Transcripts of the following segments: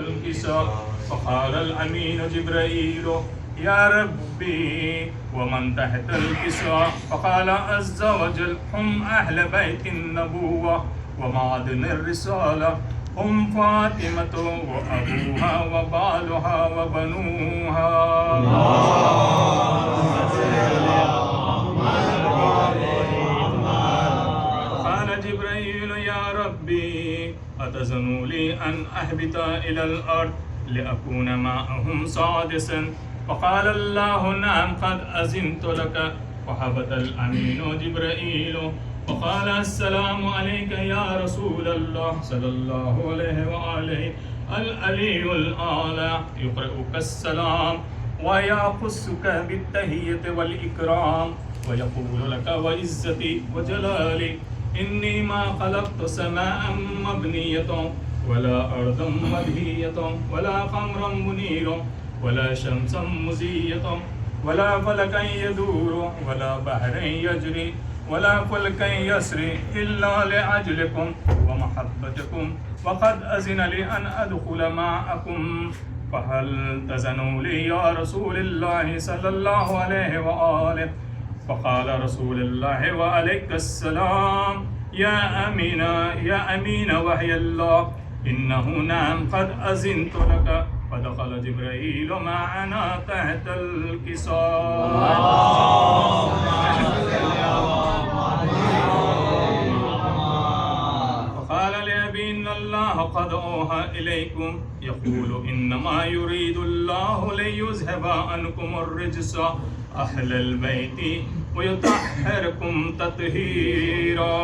الكساء. فقال الأمين جبرائيل يا ربي ومن تحت الكساء؟ فقال عز وجل هم أهل بيت النبوة ومعدن الرسالة، هم فاطمة وأبوها وبالها وبنوها. فقال جبرائيل يا ربي أتزن لي أن أهبط إلى الأرض لأكون معهم سادسا؟ فقال الله نعم قد أذنت لك. فهبط الأمين جبرائيل وقال السلام عليك يا رسول الله صلى الله عليه وآله. العلي الأعلى يقرئك السلام ويقصك بالتحية والإكرام ويقول لك وعزتي وجلالي إني ما خلقت سماء مبنية ولا أرضا مدهية ولا قمرا منيرا ولا شمسا مزية ولا فلكا يدور ولا بحر يجري ولا فلكا يسري إلا لأجلكم ومحبتكم، وقد أذن لي أن أدخل معكم، فهل تزنوا لي يا رسول الله صلى الله عليه وآله؟ فقال رسول الله وعليك السلام يا أمين وحي الله إنه نعم قد أذنت لك. فدخل جبرائيل معنا تحت الكساء. فقال لأبي إن الله قد أوحى إليكم يقول إنما يريد الله ليذهب عنكم الرجس أهل البيت ويطهركم تطهيرا.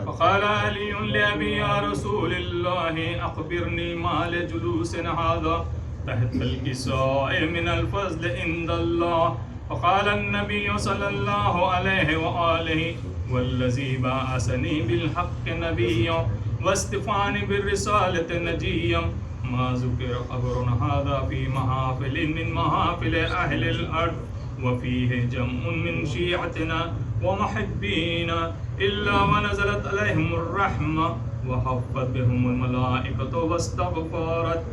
فقال علي لأبي يا رسول الله أخبرني ما لجلوس هذا تحت الكساء من الفضل عند الله. فقال النبي صلى الله عليه وآله والذي بعثني بالحق نبيا واصطفاني بالرسالة نجيا ما ذكر خبر هذا في محافل من محافل أهل الأرض وفيه جمع من شيعتنا ومحبينا إلا ونزلت عليهم الرحمة وحفت بهم الملائكة واستغفرت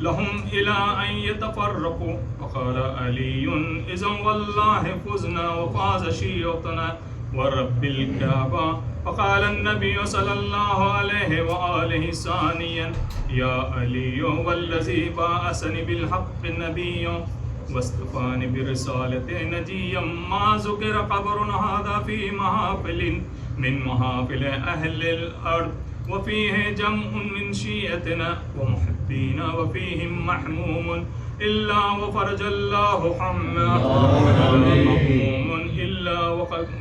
لهم إلى أن يتفرقوا. فقال علي إذن والله فزنا وفاز شيعتنا ورب الكعبة. فقال النبي صلى الله عليه وآله ثانيا يا علي والذي بعثني بالحق نبيا واصطفاني برسالة نجيا ما ذكر قبر هذا في محافل من محافل أهل الأرض وفيه جمع من شيعتنا ومحبينا وفيهم محموم إلا وفرج الله حمه ومحموم إلا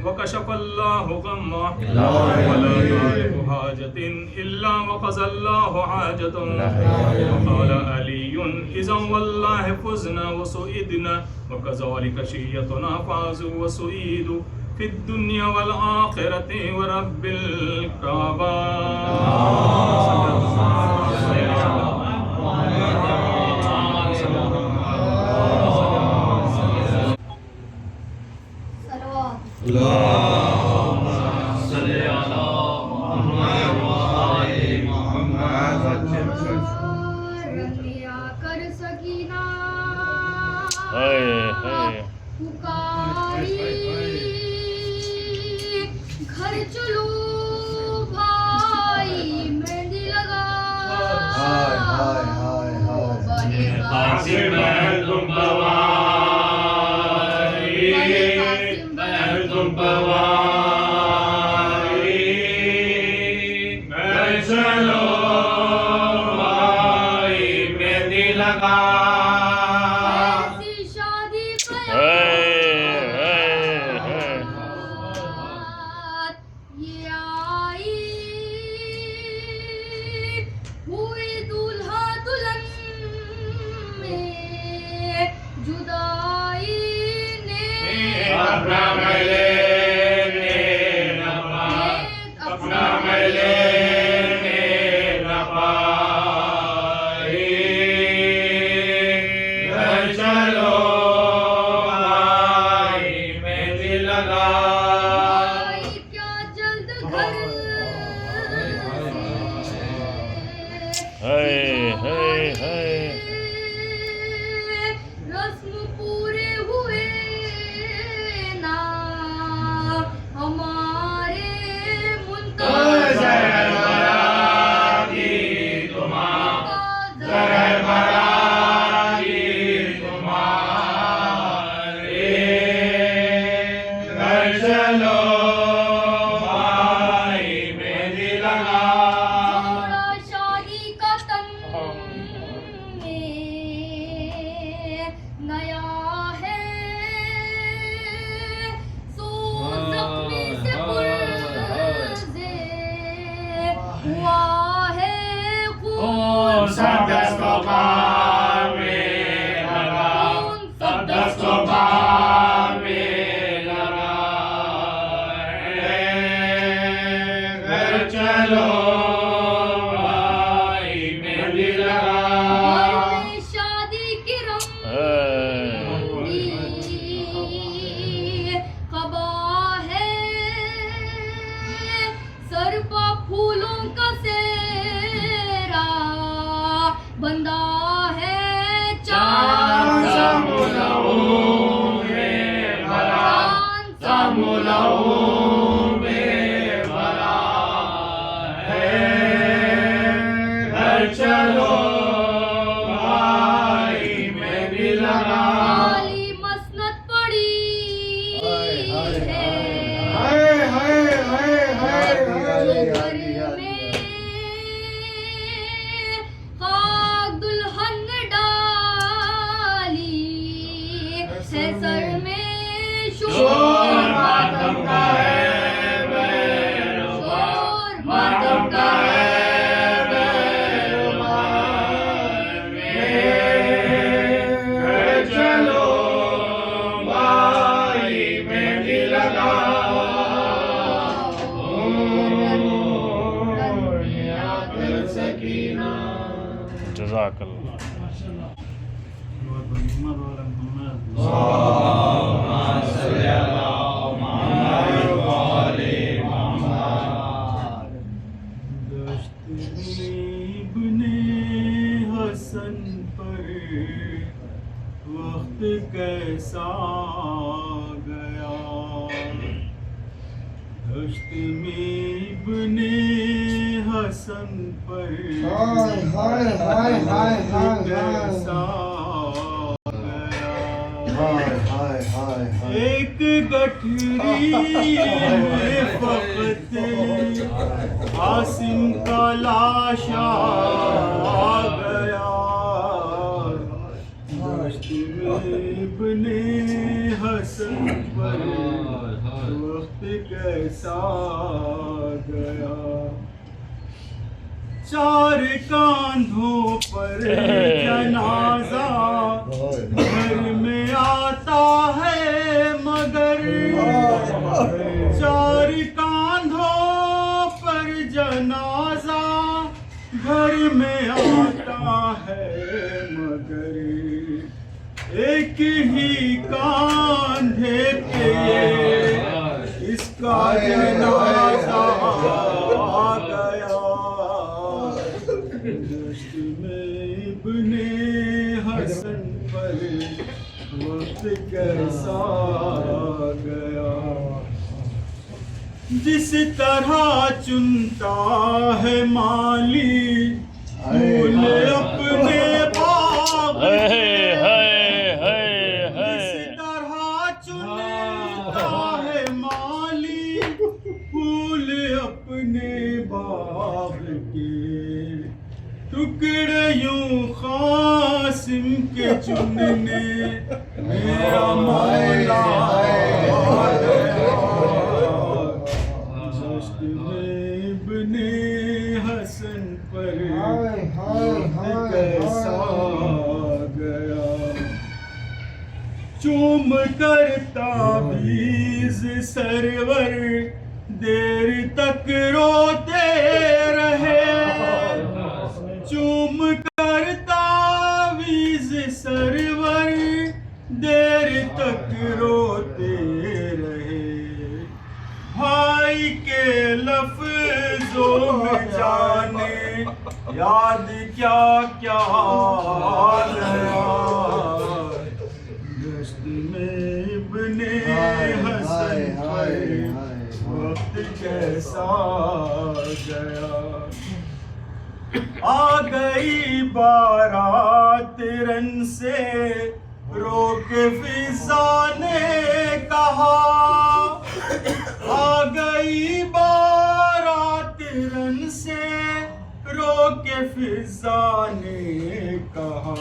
وكشف الله غمه ولا يعرف حاجة إلا وقضى الله حاجة. وقال علي إذا والله فزنا وسئدنا وكذلك شيعتنا فازوا وسئدوا في الدنيا والآخرة ورب الكعبة. اللهم صل على محمد وآل محمد. رمیا کر سکینہ پکاری گھر چلو بھائی مہندی لگا بنے قاسم تم ایسی شادی یہ آئی ہوئی دولہا دلہن میں جدائی نے اپنا گھر رسم پورے ہوئے نا ہمارے منتظر جزاک اللہ. وقت کیسا گیا دشت میں ابن حسن پر کیسا گیا ایک گٹھری میں فقط عاصم کا لاشا گیا ابن حسن پر وقت کیسا گیا چار کاندھوں پر جنازہ گھر میں آتا ہے مگر چار کاندھوں پر جنازہ گھر میں آتا ہے مگر ایک ہی کاندھے پہ اس کا جنازہ آ گیا دشت میں ابن حسن پر وقت کیسا گیا جس طرح چنتا ہے مالی پھول اپنے باغ ٹکڑے یوں قاسم کے چننے میرا مولا جشن میں ابن حسن پر کیسا گیا چوم کر تعویذ سرور دیر تک روتے رہے چوم کر تعویذ سرور دیر تک روتے رہے بھائی کے لفظ لفظوں میں جانے یاد کیا کیا گیا دشت میں ابن حسن پر وقت کیسا گیا آ گئی بارات رن سے روک فضا نے کہا آ گئی بارات رن سے روک فضا نے کہا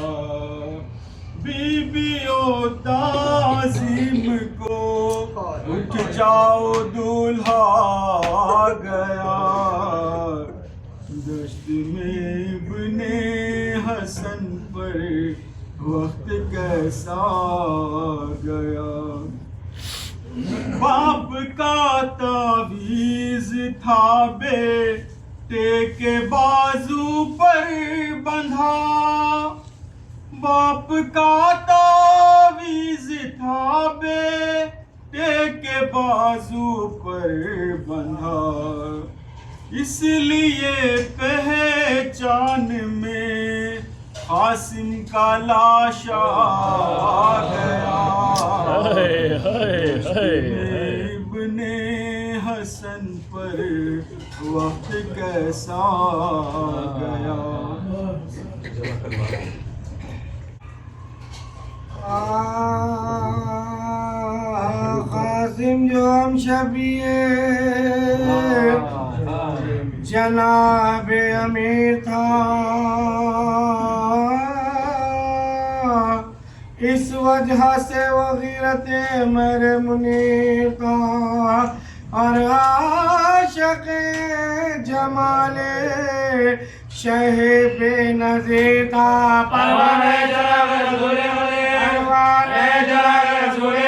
بیویوں تعظیم کو اٹھ جاؤ دولہا گیا دشت میں ابن حسن پر وقت کیسا گیا باپ کا تعویذ تھا بیٹے کے بازو پر بندھا باپ کا تعویذ تھا بیٹے کے بازو پر بندھا اس لیے پہچان میں قاسم کا لاشا گیا ابن حسن پر وقت کیسا گیا قاسم جو ہم شبیہ جناب امیر تھا اس وجہ سے وہ غیرت میرے منیر تھا اور عاشق جمال شہ بے نظیر تھا پروانے جلال رسول پروانے جلال رسول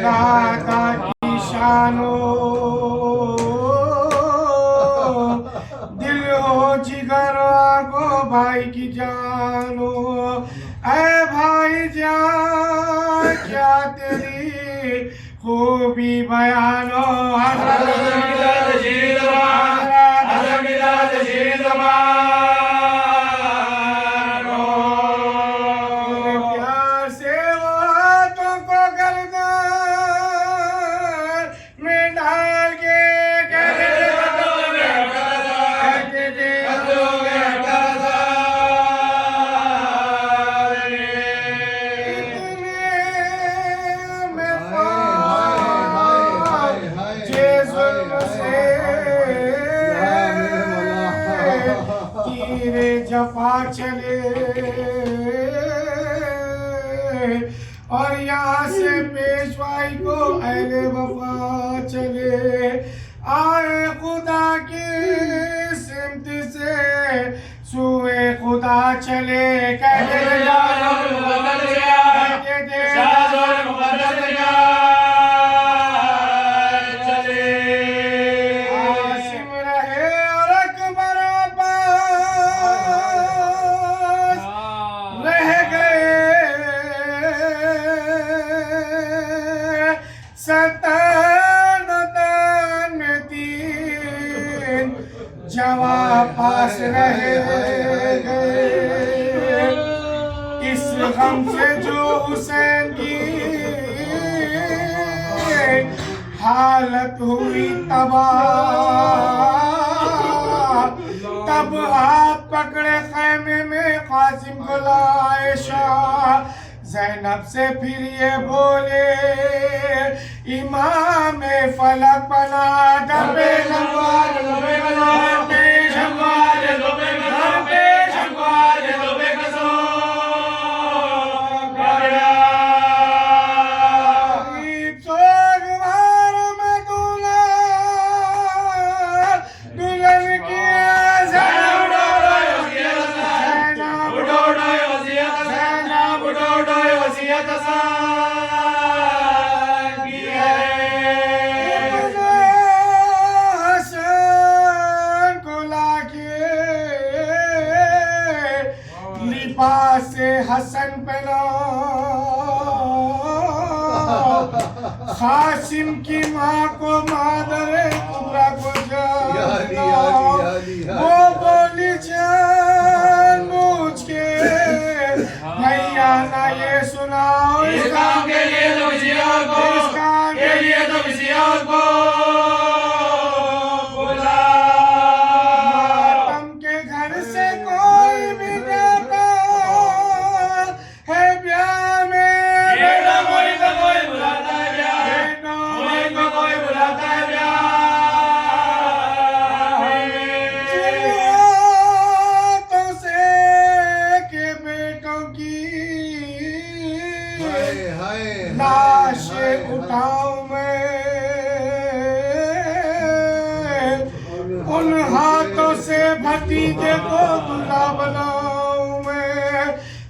دادا کی شانو دل ہو جگر آگو بھائی کی جانو اے بھائی جان کیا تیری خوبی بیانو حضرت جفا چلے اور یہاں سے پیشوائی کو اہل وفا چلے آئے خدا کی سمت سے سوئے خدا چلے کہتے جواب پاس رہے گئے اس غم سے جو حسین کی حالت ہوئی تباہ تب ہاتھ پکڑے خیمے میں قاسم کو لائے شاہ زینب سے پھر یہ بولے امام فلک بنا دبے لنگوار دبے گزار پیش ہموار دبے گزار پیش ہموار دبے گزار گریا غریب سوگوار میں دولہن کی حسن پہ نام قاسم کی ماں کو مادر کبریٰ کو جاننا وہ بولی جان بوجھ کے بھیا نہ یہ سناؤ اس کام کے لیے تو کسی اور کو بلا ماتم کے گھر سے کوئی بھی جاتا ہے بیاہ میں بیٹا کوئی کو کوئی بلاتا ہے بیاہ کوئی کو کوئی بلاتا ہے بیاہ جناتوں سے کہ بیٹوں کی لاشیں اٹھاؤں میں ان ہاتھوں سے بھتیجے کو دلہا بناؤں میں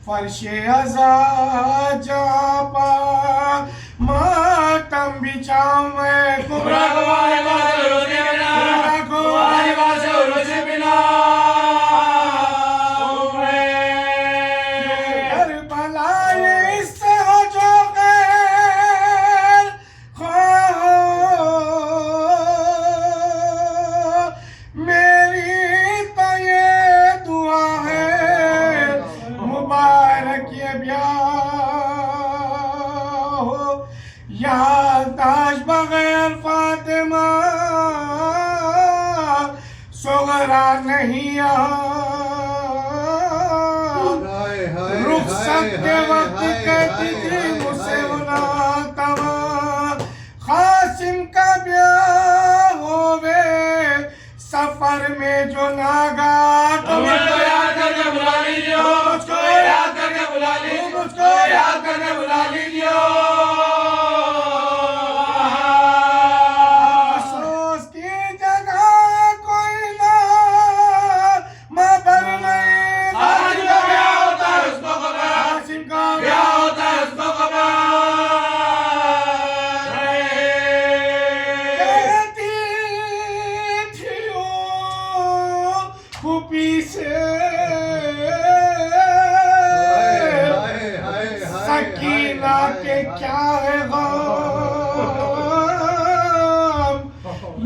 فرش عزا جہاں پا ماتم بچھاؤں میں کبریٰ کو کربلا اس سے ہو جو غیر خواہ میری تو یہ دعا ہے مبارک یہ بیاہ ہو یادداشت بغیر فاطمہ صغرا نہیں رخصت کے وقت کہتی تھی مجھ سے قاسم کا بیاہ ہووے سفر میں جو ناگاہ تمہیں تو یاد کر کے بلا لیجیو مجھ کو یاد کر کے بلا لیجیو مجھ کو یاد کر کے بلا لیجیو افسوس کی جگہ کوئی نہ مبر نہیں قاسم کا بیاہ ہوتا ہے اس کو خبر قاسم کا بیاہ ہوتا ہے اس کو خبر کہتی تھی پھوپھی سے سکینہ کے کیا ہے غم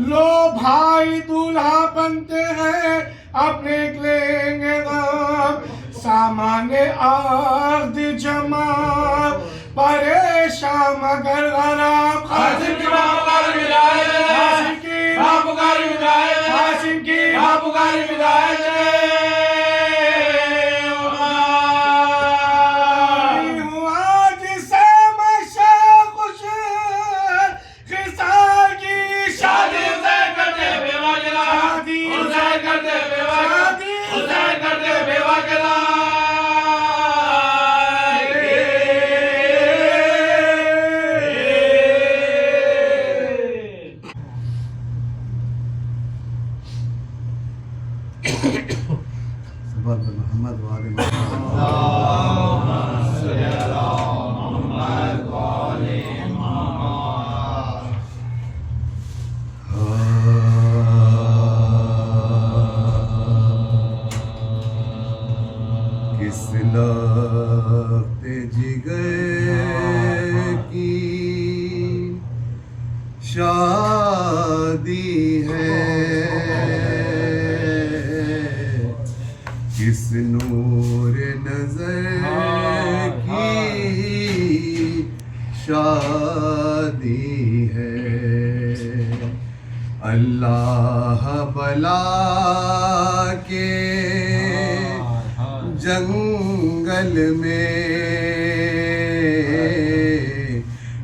لو بھائی دولہا بنتے ہیں اپنے لیں گے غم سامان عقد جمع پریشان مگر غرام قاسم کی ماں پکاری ولایت قاسم کی ماں پکاری ولایت قاسم کی ماں پکاری ولایت محمد وعلى کس لخت جگر کی شادی ہے کس نور نظر کی شادی ہے اللہ بلا کے جنگل میں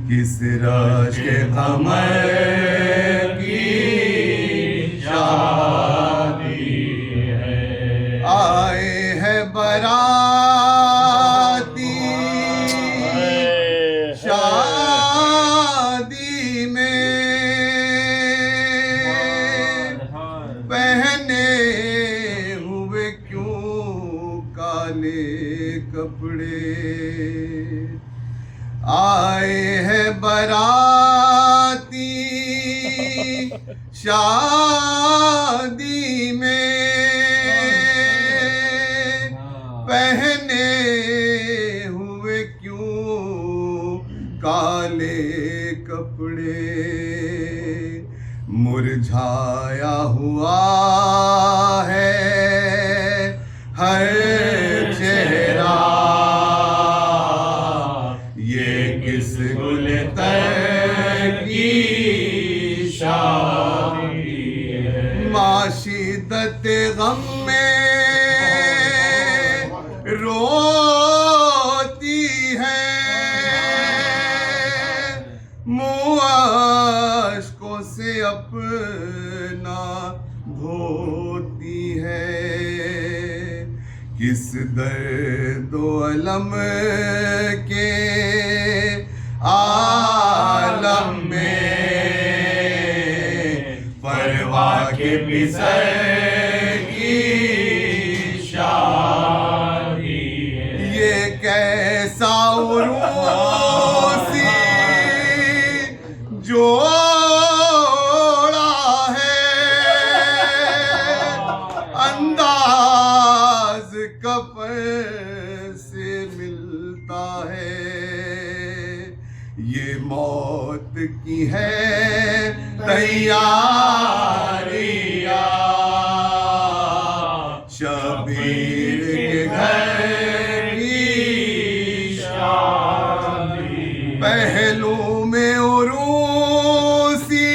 کس راج کے قمر کی شادی ہے آئے ہے براتی شادی میں پہنے ہوئے کیوں کالے کپڑے آئے ہیں براتی شادی میں پہنے غم میں روتی ہے منہ اشکوں سے اپنا دھوتی ہے کس درد و علم کے عالم میں پرواہ کے بسر کی شادی ہے یہ کیسا عروسی جوڑا ہے انداز کفن سے ملتا ہے یہ موت کی ہے تیاریاں شبیر کے گھر کی شادی پہلو میں عروسی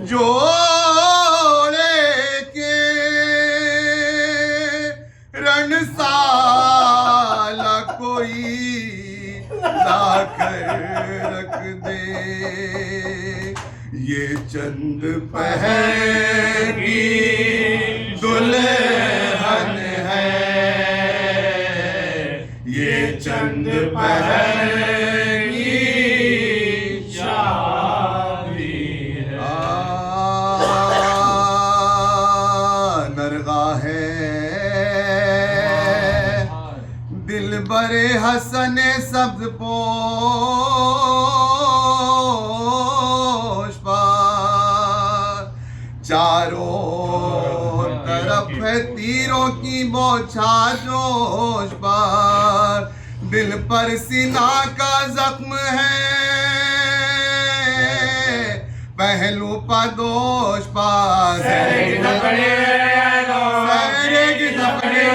جوڑے کے رن سالہ کوئی لا کر رکھ دے یہ چند پہر کی دلہن ہے یہ چند پہر کی شادی ہے نرگاہ ہے دل برے حسن سبز پوش پر چاروں طرف ہے تیروں کی بوچھا جوش پر دل پر سینہ کا زخم ہے پہلو پدوش پر سہرے کی سپڑی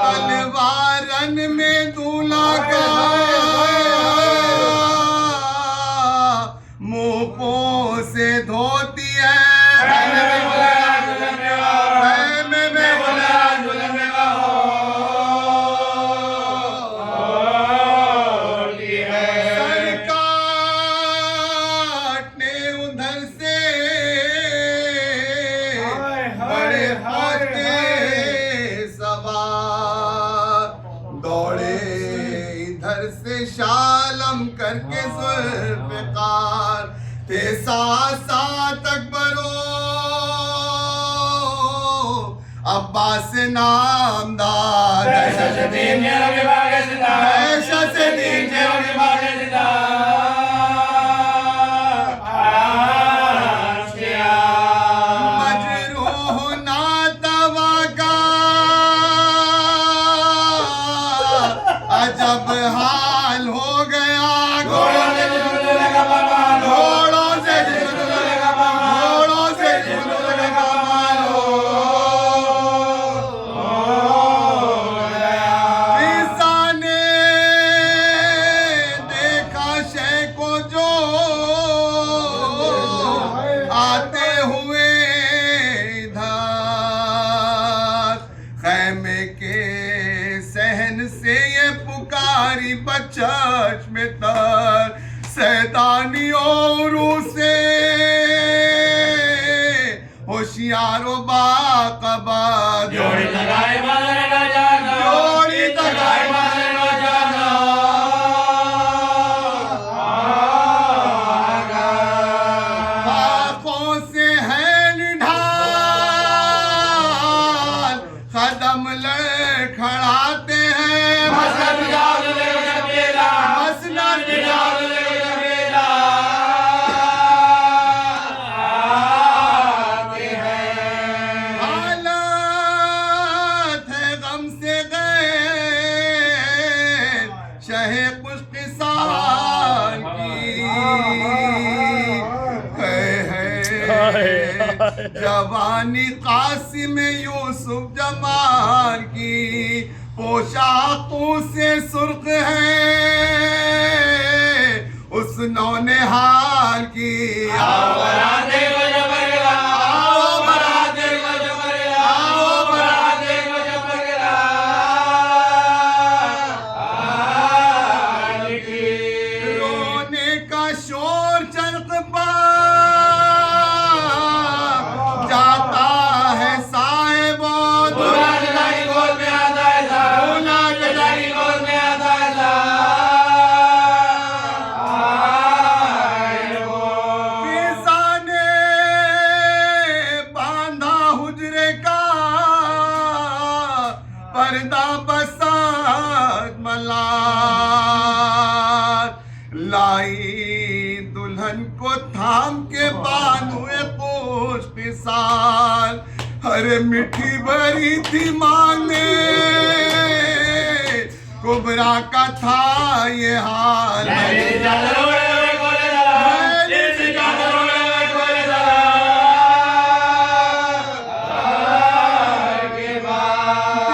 تلوارن میں دولہا کا منہ پوں سے دھوتی ہے سر کاٹنے ادھر سے بڑے ہوتے سوار دوڑے ادھر سے شالم کر کے ذوالفقار تھے ساتھ ساتھ اکبرو عباس نامدار دہشت دین مجروح ناتوا کا عجب حال ہو گیا گھوڑوں سے بچش میں تر سیدانیوں سے ہوشیار و باقباد جوڑی لگائے مادر نہ جانا جوڑی لگائے مادر نہ جانا آنکھوں سے ہے نڈھال قدم لڑکھڑاتے ہیں جوانی قاسم یوسف جمال کی پوشاکوں سے سرخ ہے اس نونہال کی آؤ براتے کو جبر گلا آؤ براتے کو جبر گلا آؤ براتے کو جبر گلا رونے کا شور چرخ پر جاتا ہے صاحب دھولا جلائی گود میں آتا ہے دھولا جلائی گود میں آتا ہے پیسانے باندھا حجرے کا پردہ بسات ملار لائی دلہن کو تھام کے بانوے پوش پسال ارے مٹھی بھری تھی مانے کبرا کا تھا یہ حال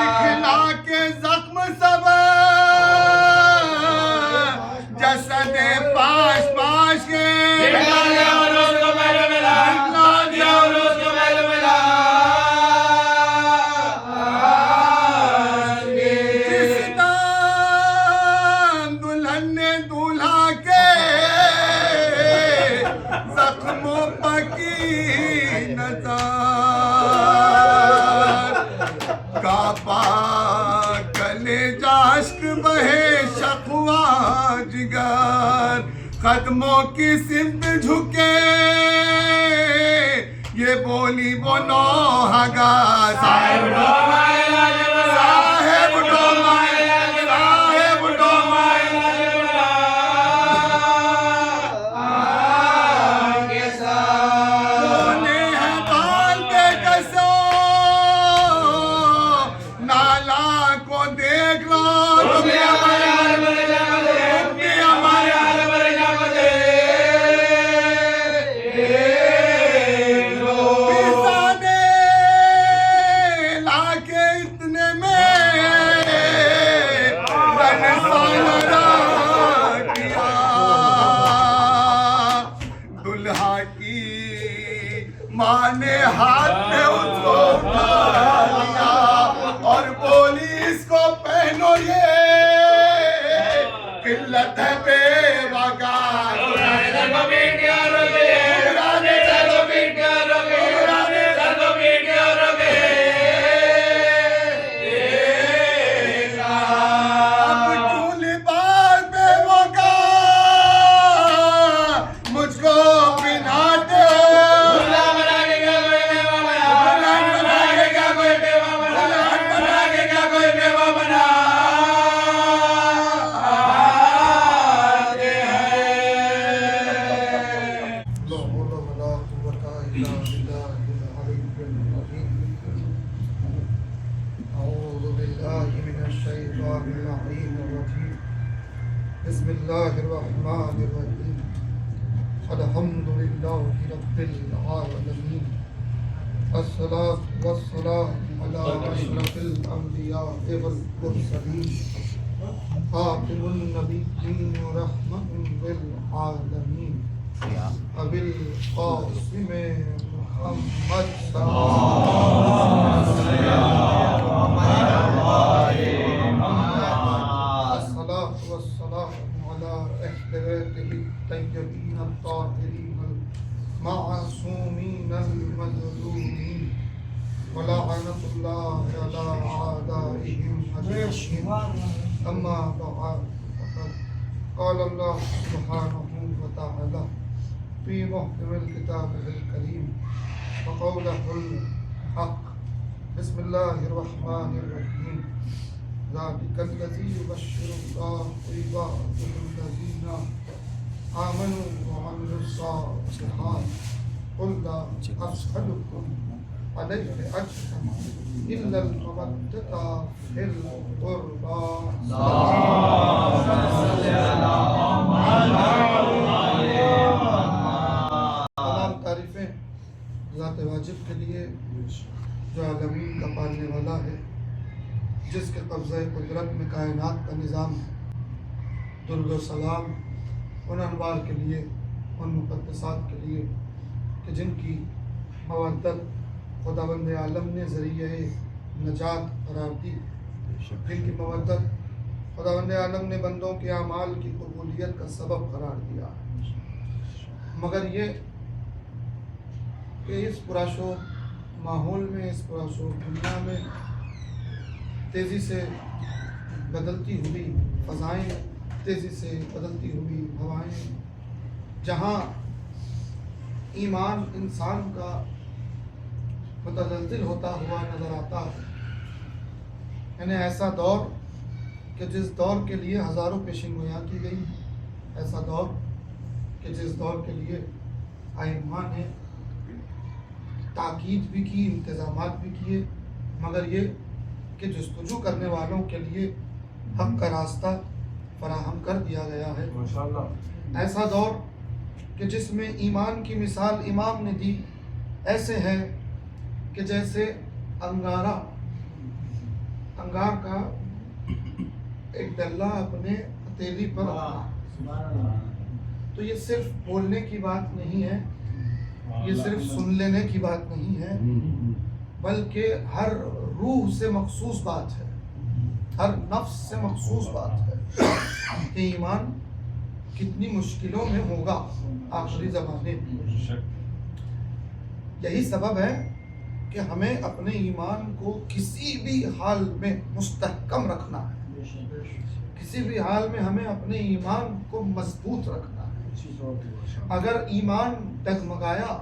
دکھلا کے زخم سب جسد پاش پاش کے دکھلا دیا اور اس کو محل ملا دکھلا دیا اور اس کو محل ملا جس نام دلہن نے دولہا کے زخموں پکی نظر کعبہ کلیجہ عشق بہے شقوہ جگر قدموں کی سمت جھکے یہ بولی وہ نوحگا صاحب ڈومائے صاحب ڈومائے صاحب ڈومائے سونے ہیں بال بے کسو نالا کو دیکھ لو تم بھی ہمارے حال پر جا دے تم بھی ہمارے حال پر جا دے پیسانے لا کے اتنے میں رن سالرا کیا دلہا کی ماں نے ہاتھ میں اس کو اٹھا لیا اور بولی اس کو پہنو یہ قلت ہے بے وقار اب کیوں لباس بے وقار مجھ کو پہناتے ہو دلہن بنا کے کیا کوئی بیوہ بنا لا حول ولا قوة إلا بالله العلي العظيم. أعوذ بالله من الشيطان اللعين الرجيم. بسم الله الرحمن الرحيم. الحمد لله رب العالمين. الصلاة والسلام على أشرف الأنبياء والمرسلين خاتم النبيين ورحمة للعالمين أبي القاسم محمد صلى الله عليه وسلم. الصلاة والسلام على أهل بيته الطيبين الطاهرين المعصومين المظلومين ولعنة الله على أعدائهم أجمعين. أما بعد فقد قال الله سبحانه وتعالى في محكم الكتاب الكريم وقوله الحق. بسم الله الرحمن الرحيم. ذلك الذي يبشر الله عباده الذين آمنوا وعملوا الصالحات قل لا أسألكم عليه أجرا إلا المودة في القربى. تمام تعریفیں ذات واجب کے لیے جو عالمین کا پالنے والا ہے، جس کے قبضہ قدرت میں کائنات کا نظام ہے. درود و سلام ان انوار کے لیے، ان مقدسات کے لیے کہ جن کی مودت خداوند عالم نے ذریعہ نجات قرار دی، جن کی مودت خداوند عالم نے بندوں کے اعمال کی قبولیت کا سبب قرار دیا۔ مگر یہ کہ اس پراشور ماحول میں، اس پراشور دنیا میں تیزی سے بدلتی ہوئی فضائیں، تیزی سے بدلتی ہوئی ہوائیں، جہاں ایمان انسان کا متزلزل ہوتا ہوا نظر آتا ہے، یعنی ایسا دور کہ جس دور کے لیے ہزاروں پیشین گویاں کی گئی، ایسا دور کہ جس دور کے لیے ائمہ نے تاکید بھی کی، انتظامات بھی کیے، مگر یہ کہ جستجو کرنے والوں کے لیے حق کا راستہ فراہم کر دیا گیا ہے۔ ایسا دور کہ جس میں ایمان کی مثال امام نے دی، ایسے ہے کہ جیسے انگار کا ایک ڈلہ اپنے ہتھیلی پر رکھنا۔ تو یہ صرف بولنے کی بات نہیں ہے، یہ صرف سن لینے کی بات نہیں ہے، بلکہ ہر روح سے مخصوص بات ہے، ہر نفس سے مخصوص بات ہے کہ ایمان کتنی مشکلوں میں ہوگا آخری زمانے میں۔ یہی سبب ہے کہ ہمیں اپنے ایمان کو کسی بھی حال میں مستحکم رکھنا ہے، کسی بھی حال میں ہمیں اپنے ایمان کو مضبوط رکھنا ہے۔ اگر ایمان ڈگمگایا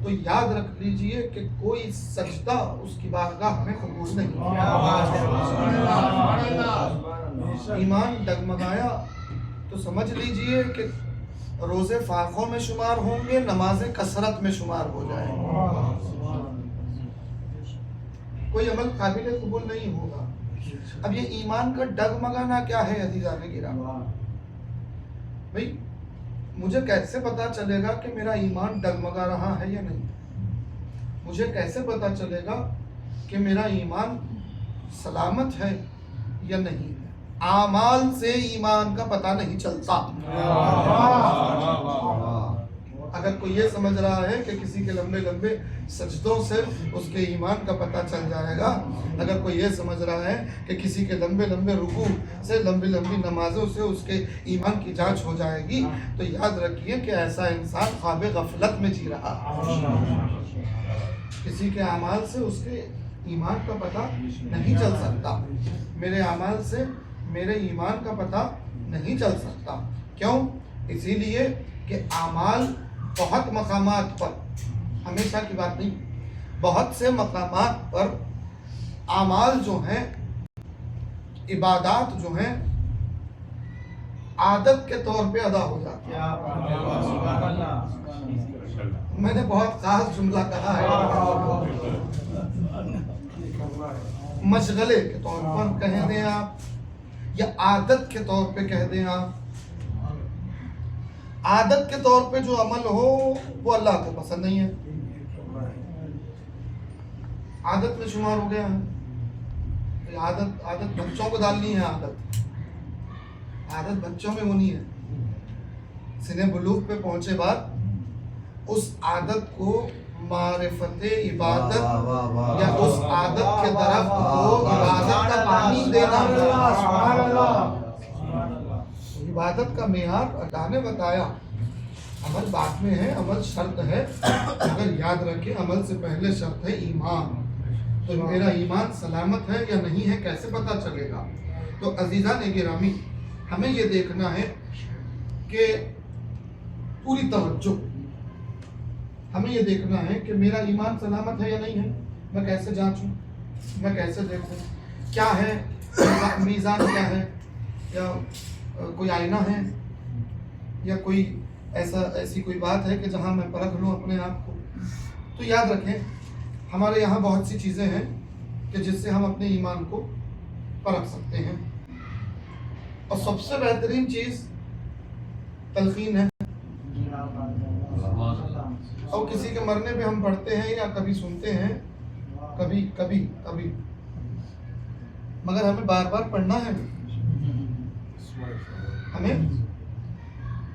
تو یاد رکھ لیجئے کہ کوئی سجدہ اس کی بارگاہ میں قبول نہیں۔ ایمان ڈگمگایا تو سمجھ لیجئے کہ روزے فاقوں میں شمار ہوں گے، نمازیں کثرت میں شمار ہو جائیں گے، کوئی عمل قابل قبول نہیں ہوگا۔ اب یہ ایمان کا ڈگمگانا کیا ہے عزیزان گرامی؟ بھئی مجھے کیسے پتا چلے گا کہ میرا ایمان ڈگمگا رہا ہے یا نہیں؟ مجھے کیسے پتا چلے گا کہ میرا ایمان سلامت ہے یا نہیں؟ اعمال سے ایمان کا پتہ نہیں چلتا۔ اگر کوئی یہ سمجھ رہا ہے کہ کسی کے لمبے لمبے سجدوں سے اس کے ایمان کا پتہ چل جائے گا، اگر کوئی یہ سمجھ رہا ہے کہ کسی کے لمبے لمبے رکوع سے، لمبی لمبی نمازوں سے اس کے ایمان کی جانچ ہو جائے گی، تو یاد رکھیے کہ ایسا انسان خواب غفلت میں جی رہا ہے۔ کسی کے اعمال سے اس کے ایمان کا پتہ نہیں چل سکتا، میرے اعمال سے میرے ایمان کا پتہ نہیں چل سکتا۔ کیوں؟ اسی لیے کہ اعمال بہت مقامات پر، ہمیشہ کی بات نہیں، بہت سے مقامات پر اعمال جو ہیں، عبادات جو ہیں، عادت کے طور پہ ادا ہو جاتی ہیں۔ میں نے بہت خاص جملہ کہا ہے، مشغلے کے طور پر کہہ دیں آپ، یا عادت کے طور پہ کہہ دیں آپ۔ عادت کے طور پہ جو عمل ہو وہ اللہ کو پسند نہیں ہے، عادت میں شمار ہو گیا ہے۔ عادت بچوں کو ڈالنی ہے، عادت بچوں میں ہونی ہے۔ سن بلوغ پہ پہنچے بعد اس عادت کو معرفت عبادت یا اس عادت کے درخت کو عبادت کا پانی دینا، عبادت کا معیار اللہ نے بتایا۔ عمل بعد میں ہے، عمل شرط ہے، اگر یاد رکھیں عمل سے پہلے شرط ہے ایمان۔ تو میرا ایمان سلامت ہے یا نہیں ہے کیسے پتا چلے گا؟ تو عزیزان گرامی، ہمیں یہ دیکھنا ہے کہ پوری توجہ، ہمیں یہ دیکھنا ہے کہ میرا ایمان سلامت ہے یا نہیں ہے۔ میں کیسے جانچوں، میں کیسے دیکھوں، کیا ہے میزان، کیا ہے، یا کوئی آئینہ ہے، یا کوئی ایسی کوئی بات ہے کہ جہاں میں پرکھ لوں اپنے آپ کو؟ تو یاد رکھیں ہمارے یہاں بہت سی چیزیں ہیں کہ جس سے ہم اپنے ایمان کو پرکھ سکتے ہیں، اور سب سے بہترین چیز تلقین ہے۔ اور کسی کے مرنے پہ ہم پڑھتے ہیں یا کبھی سنتے ہیں، کبھی مگر ہمیں بار بار پڑھنا ہے، ہمیں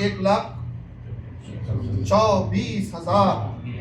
1,24,000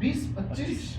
20-25,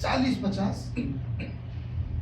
40-50,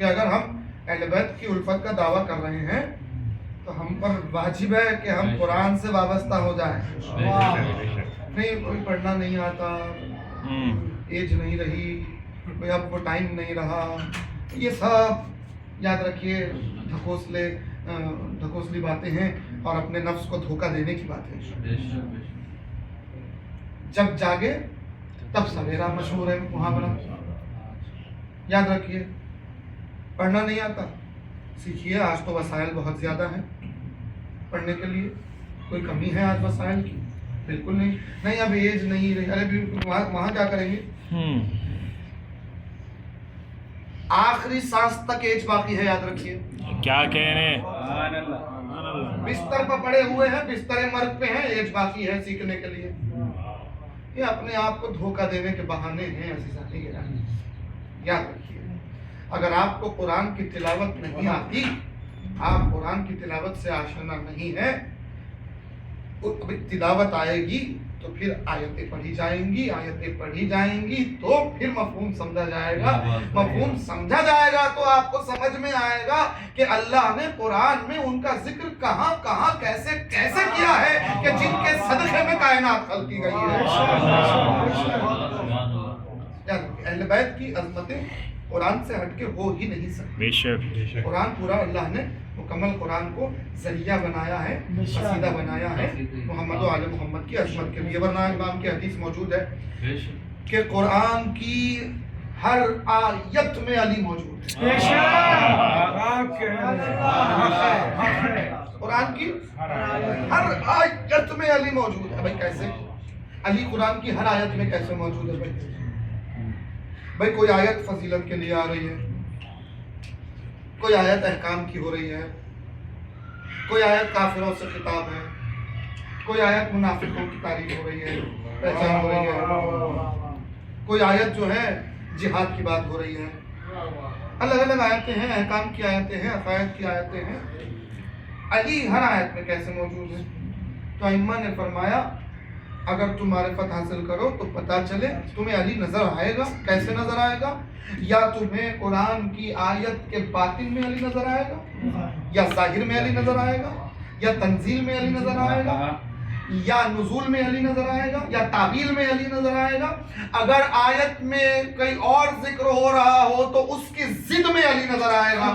کہ اگر ہم اہل بیت کی الفت کا دعویٰ کر رہے ہیں تو ہم پر واجب ہے کہ ہم قرآن سے وابستہ ہو جائیں. نہیں کوئی پڑھنا نہیں آتا، ایج نہیں رہی، کوئی اب وہ ٹائم نہیں رہا، یہ سب یاد رکھیے ڈھکوسلی باتیں ہیں اور اپنے نفس کو دھوکہ دینے کی باتیں ہیں. جب جاگے تب سویرا مشہور ہے محاورہ. یاد رکھیے پڑھنا نہیں آتا سیکھیے. آج تو وسائل بہت زیادہ ہیں پڑھنے کے لیے. کوئی کمی ہے آج وسائل کی؟ بالکل نہیں. نہیں اب ایج نہیں رہی. ارے وہاں کیا کریں گے؟ آخری سانس تک ایج باقی ہے. یاد رکھیے کیا کہنے. بستر پر پڑے ہوئے ہیں، بستر مرگ پہ ہیں، ایج باقی ہے سیکھنے کے لیے. یہ اپنے آپ کو دھوکہ دینے کے بہانے ہیں عزیزان گرامی. یاد رکھیے اگر آپ کو قرآن کی تلاوت نہیں آتی، آپ قرآن کی تلاوت سے آشنا نہیں ہے، تلاوت آئے گی تو پھر آیتیں پڑھی جائیں گی تو پھر مفہوم سمجھا جائے گا. مفہوم سمجھا جائے گا تو آپ کو سمجھ میں آئے گا کہ اللہ نے قرآن میں ان کا ذکر کہاں کہاں کیسے کیسے کیا ہے کہ جن کے صدقے میں کائنات خلق کی گئی ہے. اہل بیت کی عظمتیں قرآن سے ہٹ کے ہو ہی نہیں سکتی. بے شک قرآن پورا اللہ نے مکمل قرآن کو ذریعہ بنایا ہے، قصیدہ بنایا ہے محمد و آل محمد کی عظمت کے لیے. ورنہ امام کی حدیث موجود ہے کہ قرآن کی ہر آیت میں علی موجود ہے. قرآن کی ہر آیت میں علی موجود ہے. بھائی کیسے علی قرآن کی ہر آیت میں کیسے موجود ہے؟ بھائی کوئی آیت فضیلت کے لیے آ رہی ہے، کوئی آیت احکام کی ہو رہی ہے، کوئی آیت کافروں سے خطاب ہے، کوئی آیت منافقوں کی تعریف ہو رہی ہے، پہچان ہو رہی ہے، کوئی آیت جو ہے جہاد کی بات ہو رہی ہے. الگ الگ آیتیں ہیں، احکام کی آیتیں ہیں، عقائد کی آیتیں ہیں. علی ہر آیت میں کیسے موجود ہے؟ تو ائمہ نے فرمایا اگر تم معرفت حاصل کرو تو پتہ چلے تمہیں علی نظر آئے گا. کیسے نظر آئے گا؟ یا تمہیں قرآن کی آیت کے باطن میں علی نظر آئے گا، یا ظاہر میں علی نظر آئے گا، یا تنزیل میں علی نظر آئے گا، یا نزول میں علی نظر آئے گا، یا تعویل میں علی نظر آئے گا. اگر آیت میں کئی اور ذکر ہو رہا ہو تو اس کی ضد میں علی نظر آئے گا،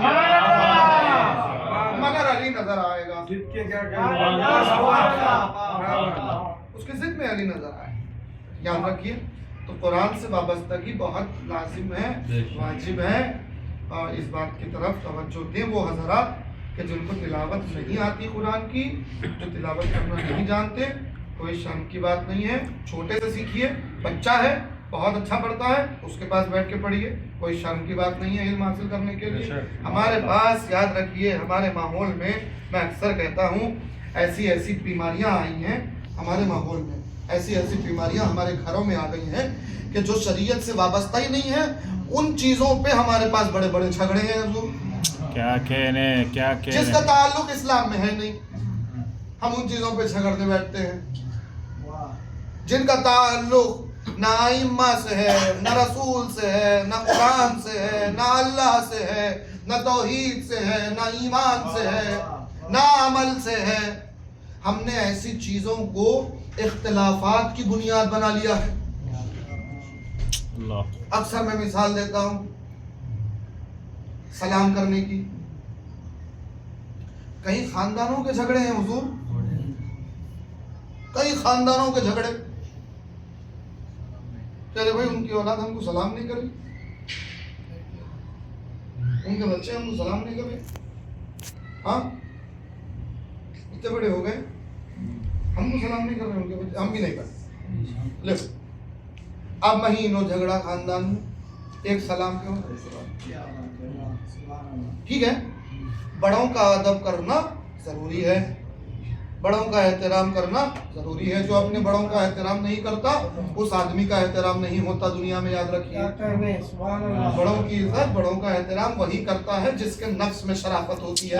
مگر علی نظر آئے گا. اس کی ضد میں علی نظر آئے. یاد رکھیے تو قرآن سے وابستگی بہت لازم ہے، واجب ہے. اور اس بات کی طرف توجہ دیں وہ حضرات کہ جن کو تلاوت نہیں آتی قرآن کی، جو تلاوت کرنا نہیں جانتے. کوئی شرم کی بات نہیں ہے، چھوٹے سے سیکھیے. بچہ ہے بہت اچھا پڑھتا ہے، اس کے پاس بیٹھ کے پڑھیے. کوئی شرم کی بات نہیں ہے علم حاصل کرنے کے لیے. ہمارے پاس یاد رکھیے ہمارے ماحول میں میں اکثر کہتا ہوں ایسی بیماریاں آئی ہیں ہمارے ماحول میں، ایسی بیماریاں ہمارے گھروں میں آ گئی ہیں کہ جو شریعت سے وابستہ ہی نہیں ہے ان چیزوں پہ ہمارے پاس بڑے بڑے جھگڑے ہیں. حضور کیا کہنے جس کا تعلق اسلام میں ہے نہیں، ہم ان چیزوں پہ جھگڑنے بیٹھتے ہیں. جن کا تعلق نہ ائمہ سے ہے، نہ رسول سے ہے، نہ قرآن سے ہے، نہ اللہ سے ہے، نہ توحید سے ہے، نہ ایمان سے ہے، نہ عمل سے ہے. ہم نے ایسی چیزوں کو اختلافات کی بنیاد بنا لیا ہے. اکثر میں مثال دیتا ہوں سلام کرنے کی. کئی خاندانوں کے جھگڑے ہیں حضور، کئی خاندانوں کے جھگڑے. چلے بھائی ان کی اولاد ہم کو سلام نہیں کرے، ان کے بچے ہم کو سلام نہیں کرے. ہاں اتنے بڑے ہو گئے ہم کو سلام نہیں کر رہے، ان کے بچے ہم بھی نہیں کرتے. لے اب مہینوں جھگڑا خاندان میں، ایک سلام کیوں؟ ٹھیک ہے بڑوں کا ادب کرنا ضروری ہے، بڑوں کا احترام کرنا ضروری ہے. جو اپنے بڑوں کا احترام نہیں کرتا اس آدمی کا احترام نہیں ہوتا دنیا میں. یاد رکھیے بڑوں کی عزت، بڑوں کا احترام وہی کرتا ہے جس کے نفس میں شرافت ہوتی ہے.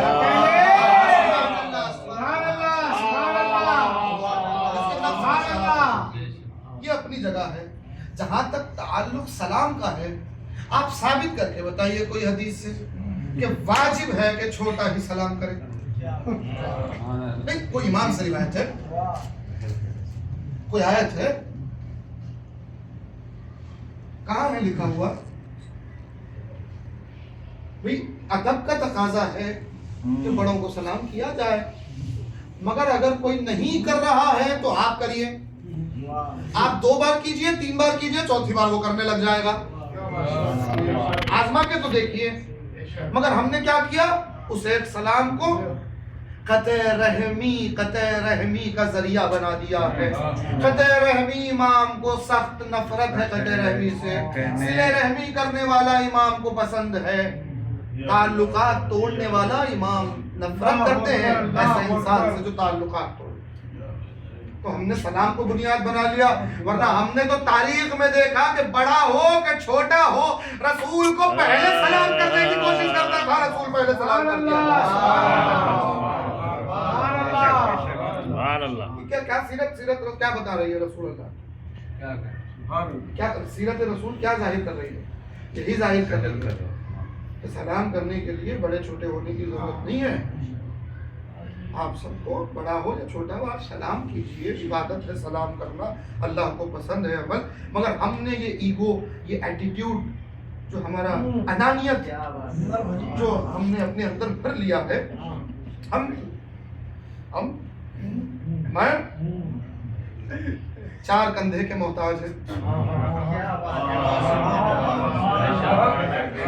یہ اپنی جگہ ہے. جہاں تک تعلق سلام کا ہے آپ ثابت کر کے بتائیے کوئی حدیث سے کہ واجب ہے کہ چھوٹا ہی سلام کرے. نہیں کوئی امام سے روایت ہے, کوئی آیت ہے, کہاں ہے لکھا ہوا؟ بھئی ادب کا تقاضا ہے کہ بڑوں کو سلام کیا جائے, مگر اگر کوئی نہیں کر رہا ہے تو آپ کریے. آپ 2 بار کیجئے, 3 بار کیجئے, 4تھی بار وہ کرنے لگ جائے گا. آزما کے تو دیکھیے. مگر ہم نے کیا کیا؟ اس ایک سلام کو قطع رحمی کا ذریعہ بنا دیا ہے. قطع رحمی امام کو سخت نفرت ہے قطع رحمی سے. صلہ رحمی کرنے والا امام کو پسند ہے. تعلقات توڑنے والا امام نفرت کرتے ہیں ایسے انسان سے جو تعلقات توڑ. تو ہم نے سلام کو بنیاد بنا لیا, ورنہ ہم نے تو تاریخ میں دیکھا کہ بڑا ہو کہ چھوٹا ہو رسول کو پہلے سلام کرنے کی کوشش کرتا تھا. رسول پہلے سلام کرتا تھا. کیا سیرت کیا بتا رہی ہے رسول اللہ؟ کیا سیرت رسول کیا ظاہر کر رہی ہے؟ یہی ظاہر کر رہی ہے کہ سلام کرنے کے لیے بڑے چھوٹے ہونے کی ضرورت نہیں ہے. آپ سب کو بڑا ہو یا چھوٹا ہو آپ سلام کیجئے. عبادت ہے سلام کرنا, اللہ کو پسند ہے عمل. مگر ہم نے یہ ایگو, یہ ایٹیٹیوڈ, جو ہمارا انانیت جو ہم نے اپنے اندر بھر لیا ہے, میں 4 کندھے کے محتاج ہیں.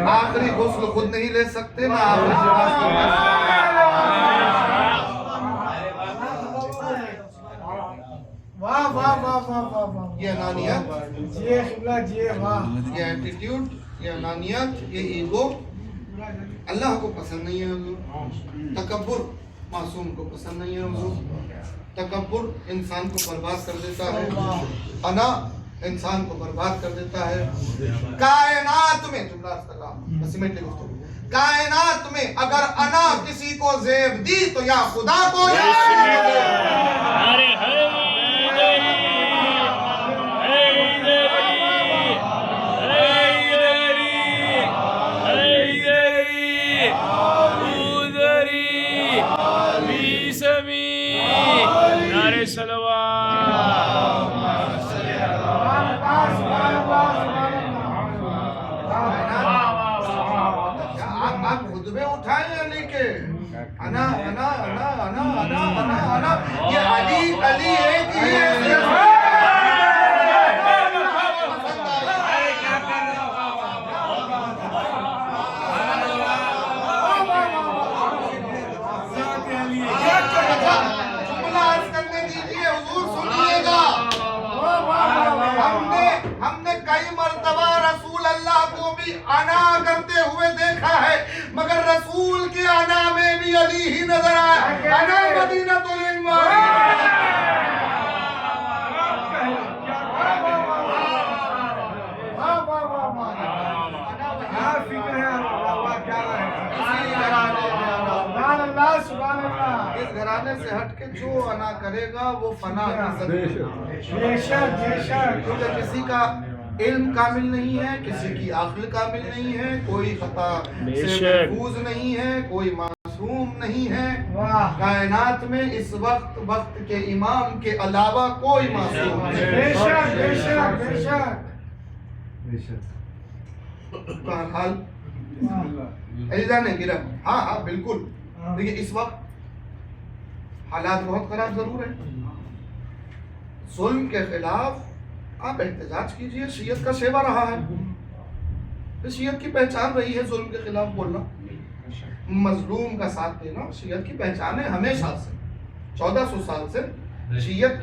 آخری غسل خود نہیں لے سکتے, میں آخری نماز کو یہ انانیت, یہ ایٹیٹیوڈ, یہ انانیت, یہ ایگو اللہ کو پسند نہیں ہے حضور. تکبر معصوم کو پسند نہیں ہے حضور. تکبر انسان کو برباد کر دیتا ہے. انا انسان کو برباد کر دیتا ہے. کائنات میں کائنات میں اگر انا کسی کو زیب دی تو یا خدا کو آپ خطبے اٹھائیں علی کے. انا انا انا انا انا انا انا یہ علی علی ایک ہی ہے. ہم نے کئی مرتبہ رسول اللہ کو بھی انا کرتے ہوئے دیکھا ہے, مگر رسول کے انا میں بھی علی ہی نظر آیا. انا مدینۃ الانوار. اس گھرانے سے ہٹ کے جو انا کرے گا وہ فنا کیونکہ کسی کا علم کامل نہیں ہے, کسی کی عقل کامل نہیں ہے, کوئی خطا سے محفوظ نہیں ہے, کوئی معصوم نہیں ہے. کائنات میں اس وقت کے امام کے علاوہ کوئی معصوم نہیں. بہرحال عزیزان گرامی, ہاں بالکل. دیکھیے اس وقت حالات بہت خراب ضرور ہیں. ظلم کے خلاف آپ احتجاج کیجئے. شیعت کا شیوا رہا ہے, شیعت کی پہچان رہی ہے ظلم کے خلاف بولنا, مظلوم کا ساتھ دینا. شیعت کی پہچان ہے ہمیشہ سے, 1400 سال سے شیعت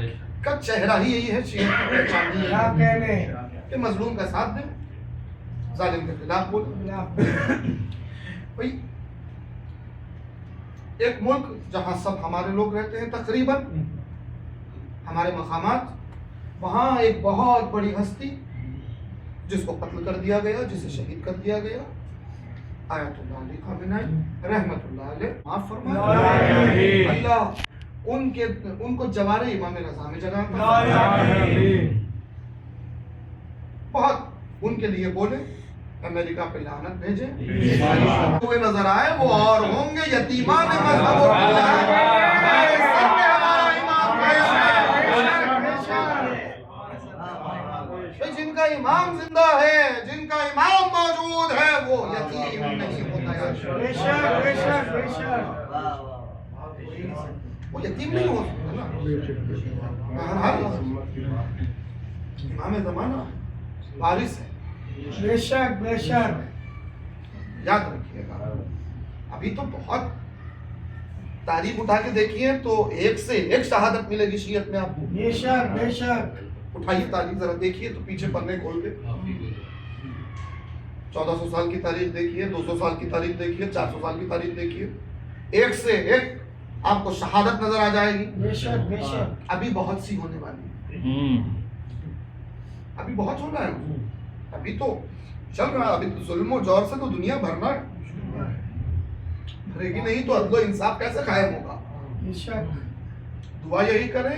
کا چہرہ ہی یہی ہے. شیعت کی پہچان ہی ہے کہ مظلوم کا ساتھ دیں, ظالم کے خلاف بولیں. ایک ملک جہاں سب ہمارے لوگ رہتے ہیں تقریباً, ہمارے مقامات, وہاں ایک بہت بڑی ہستی جس کو قتل کر دیا گیا, جسے شہید کر دیا گیا, آیت اللہ علی خامنہئی رحمت اللہ علیہ معاف فرمائے. اللہ ان کو جوار امام رضا میں جگہ عطا فرمائے. بہت ان کے لیے بولے, امریکہ پہ لعنت بھیجے ہوئے نظر آئے وہ اور ہوں گے یتیمان مذہب و ملت سب میں ہمارا امام ہے جن کا امام زندہ ہے جن کا امام موجود ہے وہ یتیم نہیں ہوتا بے شک بے شک بے شک وہ یتیم نہیں ہو سکتا نا ہر امام زمانہ وارث ہے بے شک بے شک یاد رکھیے گا ابھی تو بہت تاریخ اٹھا کے دیکھیے تو ایک سے ایک شہادت ملے گی شیعت میں آپ کو بے شک بے شک اٹھائیے تاریخ ذرا دیکھیے تو پیچھے پڑھنے کھول کے 1400 سال کی تاریخ دیکھیے 200 سال کی تاریخ دیکھیے 400 سال کی تاریخ دیکھیے ایک سے ایک آپ کو شہادت نظر آ جائے گی بے شک بے شک ابھی بہت سی ہونے والی ہے ابھی بہت ہونا ہے ابھی تو چل رہا ہے ابھی تو ظلم و جور سے تو دنیا بھرنا ہے بھرے گی نہیں تو عدل و انصاف کیسے قائم ہوگا بے شک دعا یہی کریں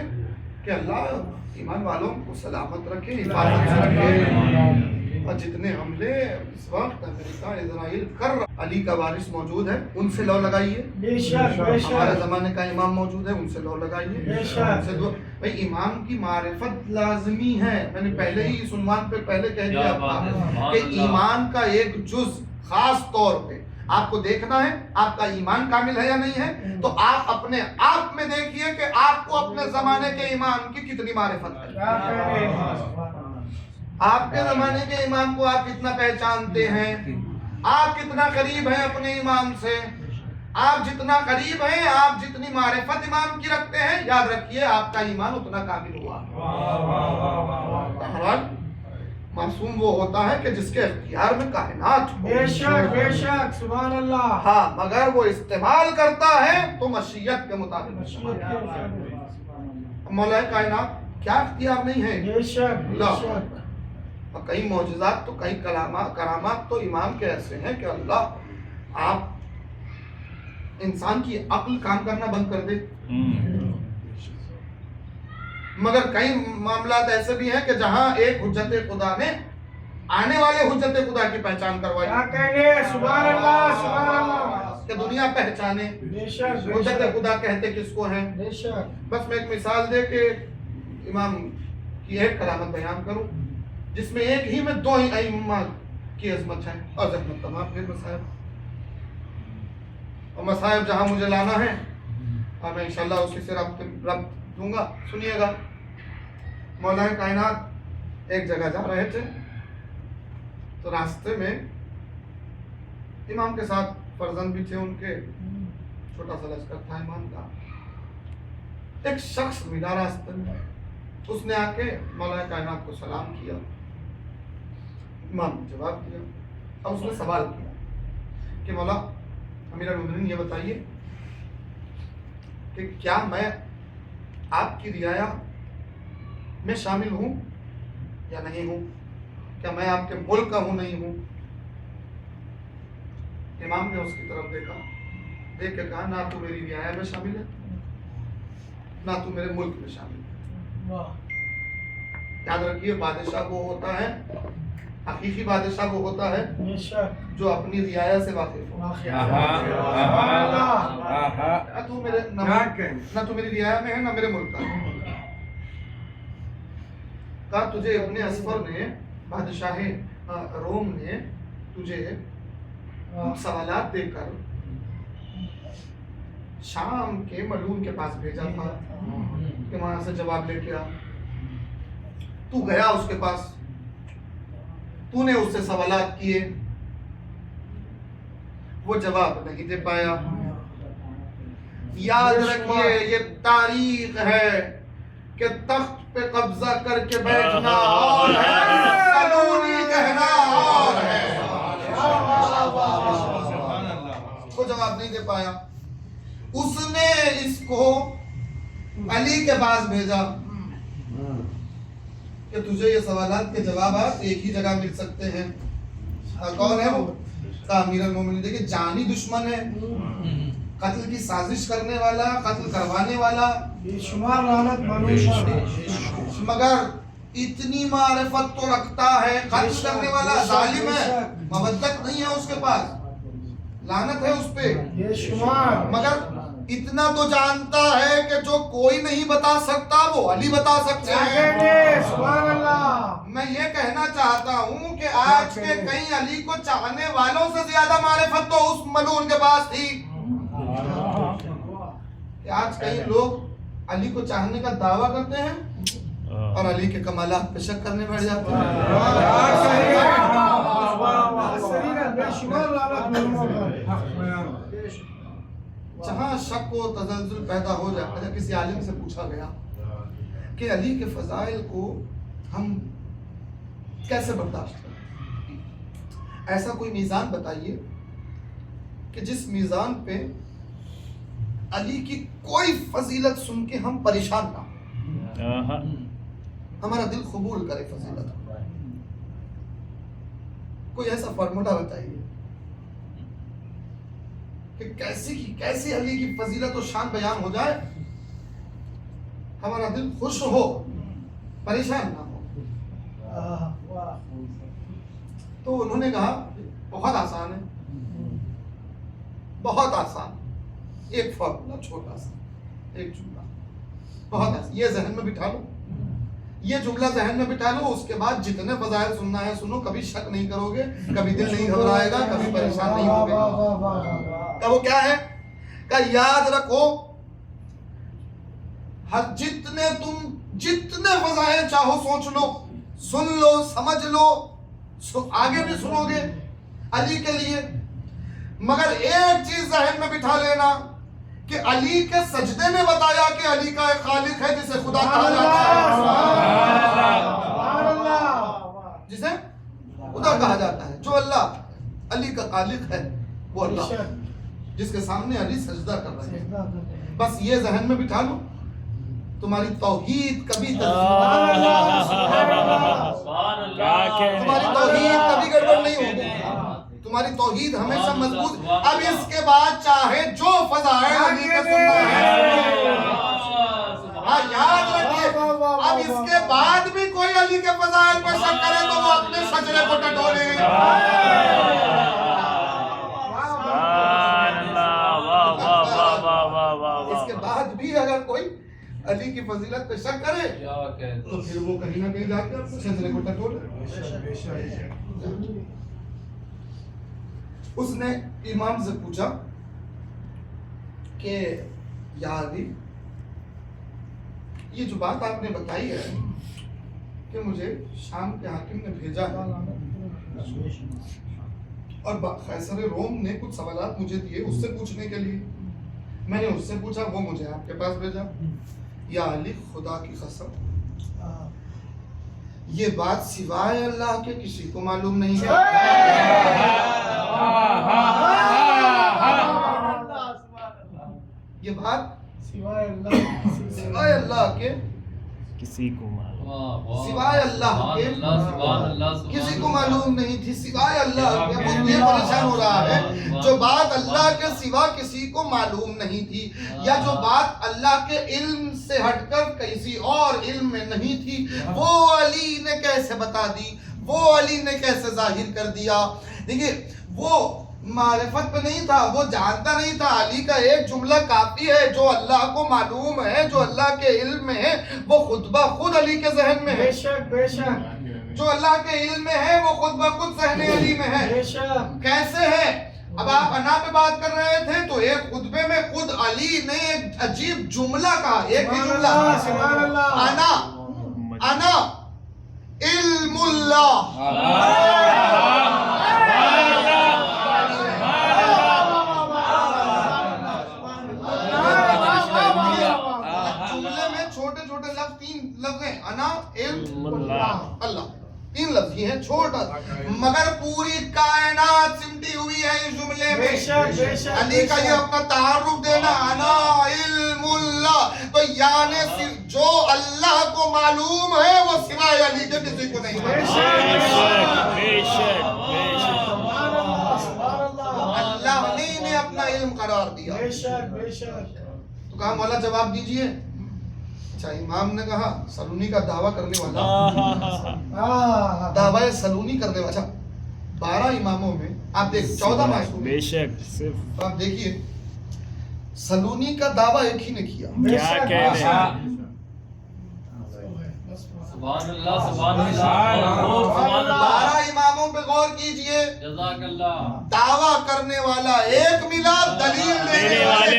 کہ اللہ ایمان والوں کو سلامت رکھے حفاظت سے رکھے اور جتنے حملے اس وقت امریکہ اسرائیل کر رہا علی کا وارث موجود ہے ان سے لو لگائیے بے شک بے ہمارے شک زمانے کا امام موجود ہے ان سے لو لگائیے بے شک۔ ان سے دعا بھائی امام کی معرفت لازمی ہے میں نے پہلے ہی اس عنوان پہ پہلے کہہ دیا تھا کہ ایمان کا ایک جز خاص طور پہ آپ کو دیکھنا ہے آپ کا ایمان کامل ہے یا نہیں ہے تو آپ اپنے آپ میں دیکھیے کہ آپ کو اپنے زمانے کے امام کی کتنی معرفت ہے کیا کہنے آپ کے زمانے کے امام کو آپ کتنا پہچانتے ہیں آپ کتنا قریب ہیں اپنے امام سے آپ جتنا قریب ہیں آپ جتنی معرفت امام کی رکھتے ہیں یاد رکھیے آپ کا ایمان اتنا کامل ہوا بہرحال معصوم وہ ہوتا ہے کہ جس کے اختیار میں کائنات ہو بے شک سبحان اللہ ہاں مگر وہ استعمال کرتا ہے تو مشیت کے مطابق مولا کائنات کیا اختیار نہیں ہے بے شک بے اللہ شک اور کئی معجزات تو کئی کرامات تو امام کے ایسے ہیں کہ اللہ آپ انسان کی عقل کام کرنا بند کر دے مگر کئی معاملات ایسے بھی ہیں کہ جہاں ایک حجت خدا نے آنے والے حجت خدا کی پہچان کروائی کیا کہنے سبحان اللہ کہ دنیا پہچانے بے شک بے حجت شک خدا کہتے کس کو ہیں بے شک بس میں ایک مثال دے کے امام کی ایک کرامت بیان کروں جس میں ایک ہی میں دو ہی ائمہ کی عظمت ہے اور زحمت تمام پھر مصائب اور مصائب جہاں مجھے لانا ہے اور میں انشاءاللہ اسی سے ربط دوں گا سنیے گا مولا کائنات ایک جگہ جا رہے تھے تو راستے میں امام کے ساتھ فرزند بھی تھے ان کے چھوٹا سا لشکر تھا امام کا ایک شخص ملا راستے میں اس نے آ کے مولا کائنات کو سلام کیا امام نے جواب دیا اب اس نے سوال کیا کہ مولا امیر المومنین یہ بتائیے کہ کیا میں آپ کی رعایا میں شامل ہوں یا نہیں ہوں کیا میں آپ کے ملک کا ہوں نہیں ہوں امام نے اس کی طرف دیکھا دیکھ کے کہا نہ تو میری رعایا میں شامل ہے نہ تو میرے ملک میں شامل ہے یاد رکھیے بادشاہ وہ ہوتا ہے حقیقی بادشاہ وہ ہوتا ہے بے شک جو اپنی رعایا سے واقف ہو نہ تو میری رعایا میں ہے نہ میرے ملک کا کہا تجھے ابن اسفر نے بادشاہ روم نے تجھے سوالات دے کر شام کے ملون کے پاس بھیجا تھا کہ وہاں سے جواب لے کے آ تو گیا اس کے پاس تو نے اس سے سوالات کیے وہ جواب نہیں دے پایا یاد رکھیے یہ تاریخ ہے کہ تخت پہ قبضہ کر کے بیٹھنا اور ہے قانونی کہنا اور ہے وہ جواب نہیں دے پایا اس نے اس کو علی کے پاس بھیجا کہ تجھے یہ سوالات کے جوابات ایک ہی جگہ مل سکتے ہیں کون ہے وہ امیر المومنین دیکھیں جانی دشمن ہے قتل کی سازش کرنے والا قتل کروانے والا بے شمار لعنت منوش مگر اتنی معرفت تو رکھتا ہے، قتل کرنے والا ظالم ہے، مودت نہیں ہے اس کے پاس، لعنت ہے اس پہ، بے شمار، مگر اتنا تو جانتا ہے کہ جو کوئی نہیں بتا سکتا وہ علی بتا سکتے ہیں۔ سبحان اللہ۔ میں یہ کہنا چاہتا ہوں کہ آج کے کئی علی کو چاہنے والوں سے زیادہ معرفت تو اس ملعون کے پاس تھی، کہ آج کئی لوگ علی کو چاہنے کا دعویٰ کرتے ہیں اور علی کے کمالات پہ شک کرنے بیٹھ جاتے ہیں۔ جہاں شک و تزلزل پیدا ہو جاتا ہے، کسی عالم سے پوچھا گیا کہ علی کے فضائل کو ہم کیسے برداشت کریں، ایسا کوئی میزان بتائیے کہ جس میزان پہ علی کی کوئی فضیلت سن کے ہم پریشان نہ ہوں، ہمارا دل قبول کرے فضیلت۔ کوئی ایسا فارمولا بتائیے کہ کیسی علی کی فضیلت و شان بیان ہو جائے، ہمارا دل خوش ہو، پریشان نہ ہو۔ تو انہوں نے کہا بہت آسان ہے، بہت آسان، ایک فارمولا چھوٹا سا، ایک جملہ، بہت آسان، یہ ذہن میں بٹھا لو، یہ جملہ ذہن میں بٹھا لو، اس کے بعد جتنے فضائل سننا ہے سنو، کبھی شک نہیں کرو گے، کبھی دل نہیں گھبرائے گا، کبھی پریشان نہیں ہوگے۔ کہ وہ کیا ہے؟ کہ یاد رکھو، جتنے فضائل چاہو سوچ لو، سن لو، سمجھ لو، آگے بھی سنو گے علی کے لیے، مگر ایک چیز ذہن میں بٹھا لینا کہ علی کے سجدے نے بتایا کہ علی کا ایک خالق ہے جسے خدا کہا جاتا ہے، جسے خدا کہا جاتا ہے، جو اللہ علی کا خالق ہے وہ اللہ، جس کے سامنے علی سجدہ کر رہے ہیں۔ بس یہ ذہن میں بٹھا لو، تمہاری توحید کبھی گڑبڑ نہیں ہوگی، تمہاری توحید ہمیشہ مضبوط۔ اب اس کے بعد چاہے جو فضائل علی کا سننا ہے، یاد رکھیے، اب اس کے بعد بھی کوئی علی کے فضائل پر شک کرے تو وہ اپنے شجرے کو ٹٹولے گا۔ اس کے بعد بھی اگر کوئی علی کی فضیلت پہ شک کرے تو پھر وہ کہیں نہ کہیں جا کے اپنے شجرے کو ٹٹولے۔ اس نے امام سے پوچھا کہ یا علی، یہ جو بات آپ نے بتائی ہے کہ مجھے شام کے حاکم نے بھیجا ہے اور قیصر روم نے کچھ سوالات مجھے دیے اس سے پوچھنے کے لیے، میں نے اس سے پوچھا، وہ مجھے آپ کے پاس بھیجا، یا علی خدا کی قسم یہ بات سوائے اللہ کے کسی کو معلوم نہیں ہے، یہ بات سوائے اللہ کے کسی کو سوائے اللہ کے کسی کو معلوم نہیں تھی، سوائے اللہ کے۔ وہ یہ پریشان ہو رہا ہے جو بات اللہ کے سوا کسی کو معلوم نہیں تھی، یا جو بات اللہ کے علم سے ہٹ کر کسی اور علم میں نہیں تھی، وہ علی نے کیسے بتا دی، وہ علی نے کیسے ظاہر کر دیا۔ دیکھیے، وہ معرفت پہ نہیں تھا، وہ جانتا نہیں تھا، علی کا ایک جملہ کافی ہے، جو اللہ کو معلوم ہے، جو اللہ کے علم میں ہے، وہ خود بخود علی کے ذہن میں ہے، بے شک بے شک، جو اللہ کے علم میں ہے وہ خود بخود ذہن علی میں ہے۔ بے شک، کیسے ہے؟ اب آپ انا پہ بات کر رہے تھے تو ایک خطبے میں خود علی نے ایک عجیب جملہ کہا، ایک ہی جملہ، سبحان اللہ، انا علم اللہ، تین لفظ ہیں، انا علم اللہ، تین لفظ ہی ہیں، چھوٹا، مگر پوری کائنات سمٹی ہوئی ہے اس جملے میں۔ علی کا یہ اپنا تعارف دینا، انا علم اللہ، تو یعنی جو اللہ کو معلوم ہے وہ سوائے علی کے کسی کو نہیں معلوم۔ اللہ نے اپنا علم قرار دیا، تو کہا مولا جواب دیجئے، اچھا امام نے کہا سلونی کا دعویٰ کرنے والا دعوی سلونی کرنے والا 12 اماموں میں آپ دیکھ 14 معصوم بے شک صرف آپ دیکھیے سلونی کا دعویٰ ایک ہی نے کیا کیا کہنے سبحان اللہ سبحان اللہ 12 اماموں پہ غور کیجئے جزاک اللہ دعویٰ کرنے والا ایک ملا دلیل دینے والے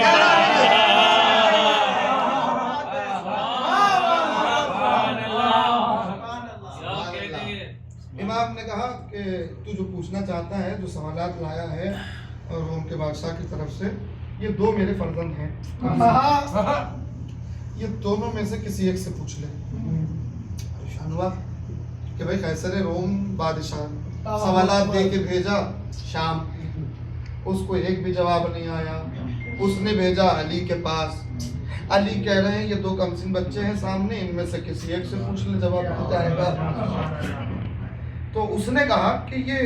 امام نے کہا کہ تو جو پوچھنا چاہتا ہے جو سوالات لایا ہے اور روم کے بادشاہ کی طرف سے یہ 2 میرے فرزند ہیں یہ دونوں میں سے کسی ایک سے پوچھ لے پریشان ہوا کہ بھائی قیصر روم بادشاہ سوالات دے کے بھیجا شام اس کو ایک بھی جواب نہیں آیا اس نے بھیجا علی کے پاس علی کہہ رہے ہیں یہ 2 کمسن بچے ہیں سامنے ان میں سے کسی ایک سے پوچھ لے جواب مل جائے گا تو اس نے کہا کہ یہ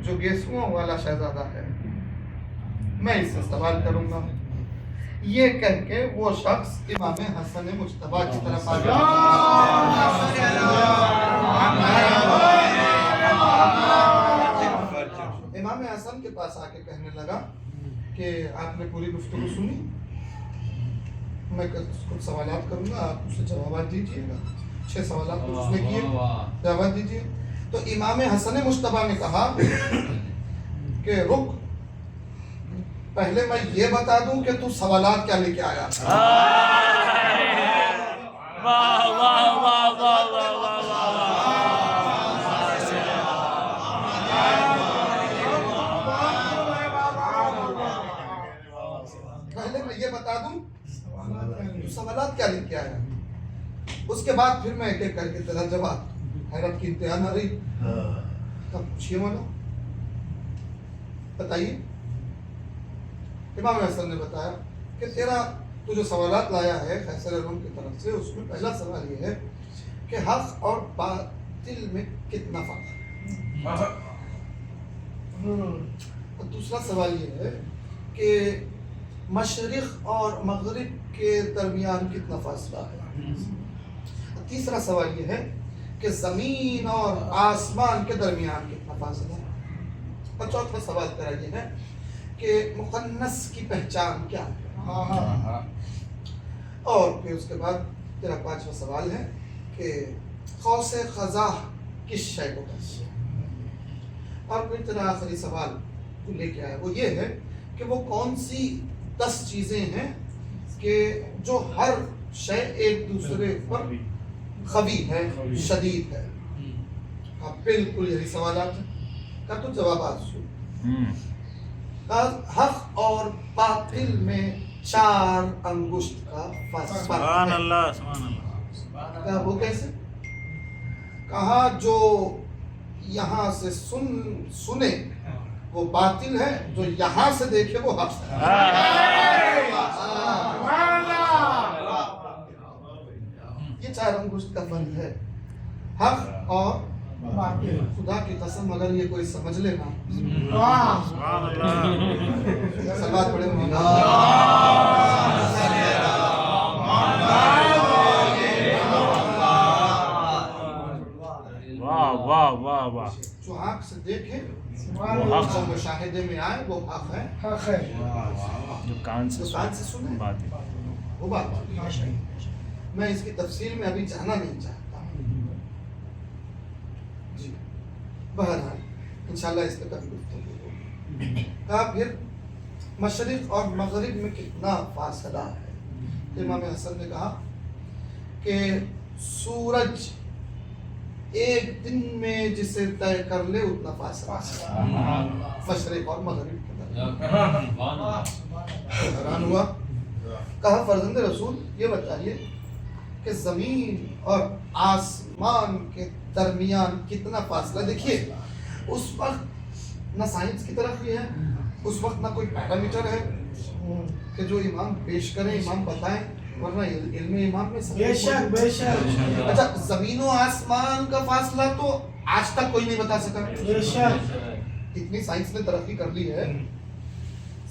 جو گیسوؤں والا شہزادہ ہے میں اس سے سوال کروں گا یہ کہہ کے وہ شخص امام حسن مجتبیٰ کی طرف آ گیا امام حسن کے پاس آ کے کہنے لگا کہ آپ نے پوری گفتگو سنی میں کچھ سوالات کروں گا آپ اسے جوابات دیجیے گا 6 سوالات تو اس نے کیے جوابات دیجیے تو امام حسن مجتبیٰ نے کہا کہ رک پہلے میں یہ بتا دوں کہ تو سوالات کیا لے کے آیا واہ واہ واہ واہ واہ پہلے میں یہ بتا دوں تو سوالات کیا لے کے آیا اس کے بعد پھر میں ایک ایک کر کے تیرا جواب حیرت کی انتہا نہ رہی تب پوچھئے مولا بتائیے امام حسن نے بتایا کہ تیرا تو جو سوالات لایا ہے قیصر روم کی طرف سے اس میں پہلا سوال یہ ہے کہ حق اور باطل میں کتنا فرق ہے اور دوسرا سوال یہ ہے کہ مشرق اور مغرب کے درمیان کتنا فاصلہ ہے اور تیسرا سوال یہ ہے کہ زمین اور آسمان کے درمیان کتنا فاصلہ ہے اور چوتھا سوال تیرا یہ ہے کہ مخنث کی پہچان کیا ہے اور پھر اس کے بعد تیرا 5واں سوال ہے کہ قوس قزح کس شے کو کہتے ہیں اور پھر تیرا آخری سوال تو لے کے آیا وہ یہ ہے کہ وہ کون سی 10 چیزیں ہیں کہ جو ہر شے ایک دوسرے پر خوی ہے شدید ہے ہاں بالکل یہی سوالات ہیں کا تو جوابات سن حق اور باطل میں 4 انگشت کا فرق سبحان ہے اللہ سبحان اللہ کہا وہ کیسے کہا جو یہاں سے سنے وہ باطل ہے جو یہاں سے دیکھے وہ حق ہے یہ 4 انگشت کا فرق ہے حق اور خدا کی قسم اگر یہ کوئی سمجھ لے نا سبحان اللہ سلوات پڑھے واہ واہ واہ واہ جو آنکھ سے دیکھے وہ حق جو مشاہدے میں آئے وہ حق ہے جو کان سے جو کان سے سنے بات وہ بات میں اس کی تفصیل میں ابھی جانا نہیں چاہتا جی بہرحال انشاءاللہ اس پہ کبھی گفتگو ہوگی کہا پھر مشرق اور مغرب میں کتنا فاصلہ ہے امام حسن نے کہا کہ سورج ایک دن میں جسے طے کر لے اتنا فاصلہ مشرق اور مغرب کے درمیان حیران ہوا کہا فرزند رسول یہ بتائیے کہ زمین اور آسمان کے درمیان کتنا فاصلہ دیکھیے اس وقت نہ سائنس کی ترقی ہے اس وقت نہ کوئی پیرامیٹر ہے کہ جو امام پیش کریں امام بتائیں ورنہ علم امام میں بے شک بے شک اچھا زمین و آسمان کا فاصلہ تو آج تک کوئی نہیں بتا سکا بے شک اتنی سائنس نے ترقی کر لی ہے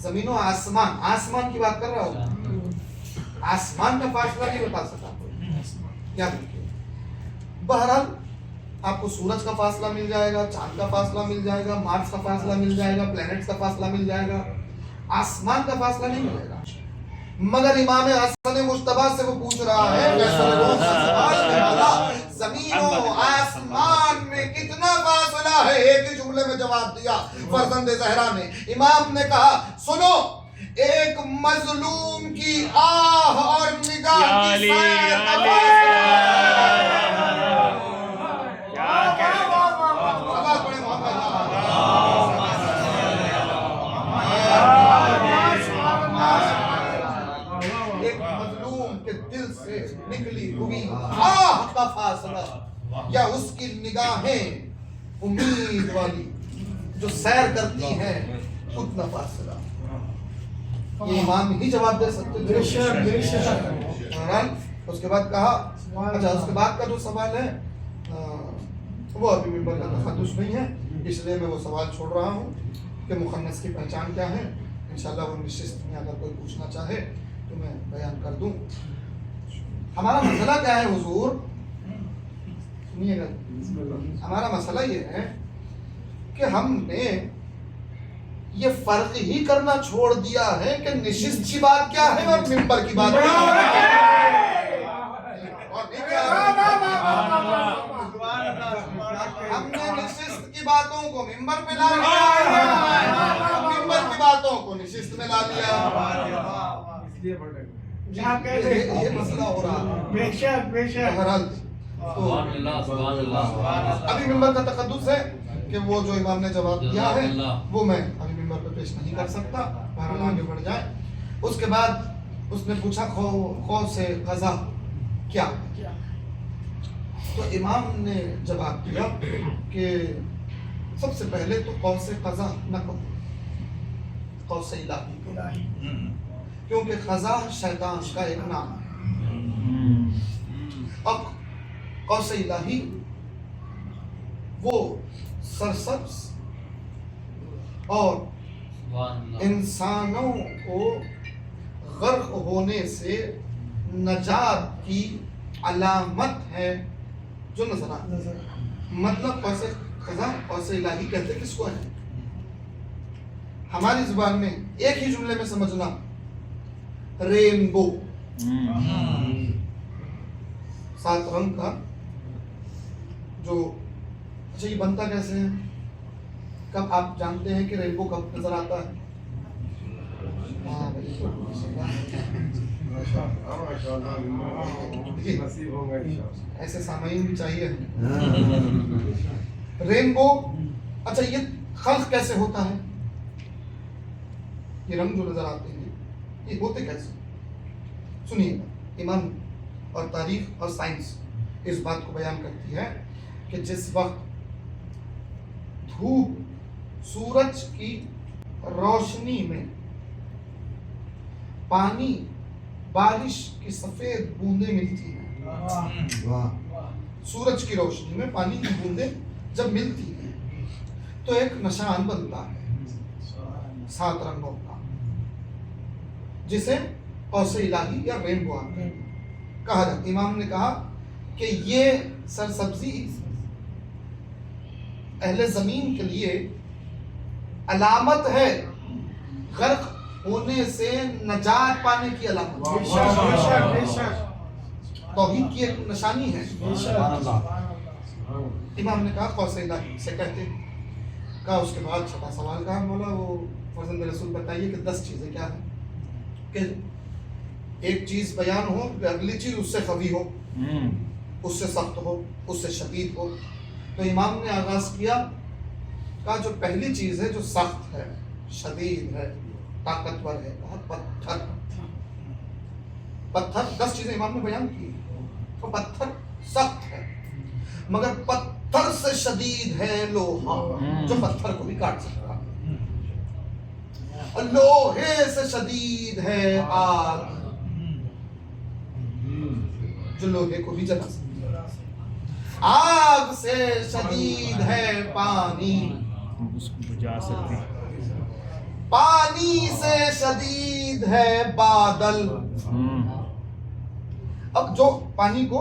زمین و آسمان کی بات کر رہا ہوں آسمان کا فاصلہ نہیں بتا سکا یاد رکھیے. بہرحال آپ کو سورج کا فاصلہ مل جائے گا, چاند کا فاصلہ مل جائے گا, مارس کا فاصلہ مل جائے گا, پلینٹس کا فاصلہ مل جائے گا, آسمان کا فاصلہ نہیں ملے گا. مگر امام حسن مجتبیٰ سے وہ پوچھ رہا ہے زمین و آسمان میں کتنا فاصلہ ہے. ایک ہی جملے میں جواب دیا فرزند زہرا نے. امام نے کہا سنو, ایک مظلوم کی آہ اور نگاہ کی سائے کا فاصلہ. آواز پڑھیں محمد. ایک مظلوم کے دل سے نکلی ہوئی آہ کا فاصلہ یا اس کی نگاہیں امید والی جو سیر کرتی ہیں اتنا فاصلہ. یہ امام ہی جواب دے سکتے تھے. اس کے بعد کہا, اچھا اس کے بعد کا جو سوال ہے وہ ابھی ممبر کا تحدث نہیں ہے, اس لیے میں وہ سوال چھوڑ رہا ہوں کہ مخنث کی پہچان کیا ہے. انشاءاللہ وہ نشست میں اگر کوئی پوچھنا چاہے تو میں بیان کر دوں. ہمارا مسئلہ کیا ہے حضور, سنیے گا, ہمارا مسئلہ یہ ہے کہ ہم نے یہ فرق ہی کرنا چھوڑ دیا ہے کہ نشست کی بات کیا ہے اور ممبر کی بات کیا ہے. ہم نے نشست کی باتوں کو ممبر پہ لا لیا, ممبر کی باتوں کو نشست میں لا لیا. یہ مسئلہ ہو رہا ہے. بہرحال ابھی ممبر کا تقدس ہے کہ وہ جو امام نے جواب دیا ہے وہ میں ابھی ممبر پہ پیش نہیں کر سکتا. بہرحال آگے بڑھ جائیں. اس کے بعد اس نے پوچھا خوف سے قضا کیا, تو امام نے جواب دیا کہ سب سے پہلے تو قوس قضا نہ کہو, قوس الہی, کیونکہ قضا شیطان کا ایک نام ہے. اب قوس الہی وہ سرسبز اور انسانوں کو غرق ہونے سے نجات کی علامت ہے جو نظر آتا ہے. مطلب قوس قضا قوس الہی کہتے کس کو ہے؟ ہماری زبان میں ایک ہی جملے میں سمجھنا, رینبو, 7 رنگ کا جو. اچھا یہ بنتا کیسے ہے؟ کب آپ جانتے ہیں کہ رینبو کب نظر آتا ہے؟ ایسے سامعین بھی چاہیے. رینبو, اچھا یہ خلق کیسے ہوتا ہے؟ یہ رنگ جو نظر آتے ہیں یہ ہوتے کیسے؟ سنیے, ایمان اور تاریخ اور سائنس اس بات کو بیان کرتی ہے کہ جس وقت دھوپ سورج کی روشنی میں پانی بارش کی سفید بوندیں ملتی ہیں, سورج کی روشنی میں پانی کی بوندیں جب ملتی ہیں تو ایک نشان بنتا ہے 7 رنگوں کا, جسے قوس الہی یا رینبو کہا جاتا. امام نے کہا کہ یہ سرسبزی اہل زمین کے لیے علامت ہے, غرق ہونے سے نجات پانے کی علامت, توحید کی ایک نشانی ہے. امام نے کہا قوس الہی سے کہتے. کہا اس کے بعد چھٹا سوال کہا, مولا وہ فرزند رسول بتائیے کہ 10 چیزیں کیا ہیں کہ ایک چیز بیان ہو کہ اگلی چیز اس سے خفی ہو, اس سے سخت ہو, اس سے شدید ہو. تو امام نے آغاز کیا, کہا جو پہلی چیز ہے جو سخت ہے, شدید ہے, طاقتور ہے, پتھر. پتھر 10 چیزیں امام نے بیان کی. تو پتھر سخت ہے مگر پتھر سے شدید ہے لوہا, جو پتھر کو بھی کاٹ سکتا. لوہے سے شدید ہے آگ, جو لوہے کو بھی جلا سکتا. آگ سے شدید ہے پانی, اس کو بجا سکتے. پانی سے شدید ہے بادل. اب جو پانی کو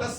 10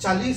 40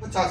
50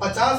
50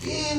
3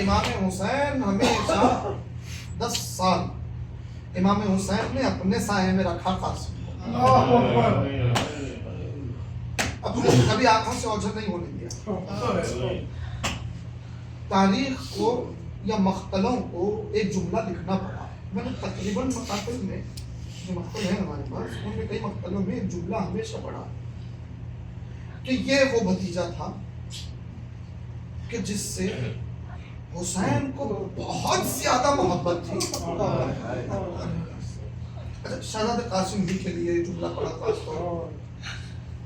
امام حسین ہمیشہ 10 سال امام حسین نے اپنے سائے میں رکھا قاسم کو، کبھی آنکھوں سے اوجھل نہیں ہونے دیا۔ تاریخ کو یا مقتلوں کو ایک جملہ لکھنا پڑا، میں نے تقریباً مقاتل میں جو مقتل ہیں ہمارے پاس ان میں کئی مقتلوں میں ایک جملہ ہمیشہ پڑھا کہ یہ وہ بھتیجا تھا کہ جس سے حسین کو بہت زیادہ محبت تھی۔ اچھا، شہزادہ قاسم بھی کے لیے یہ جملہ پڑھا خاص طور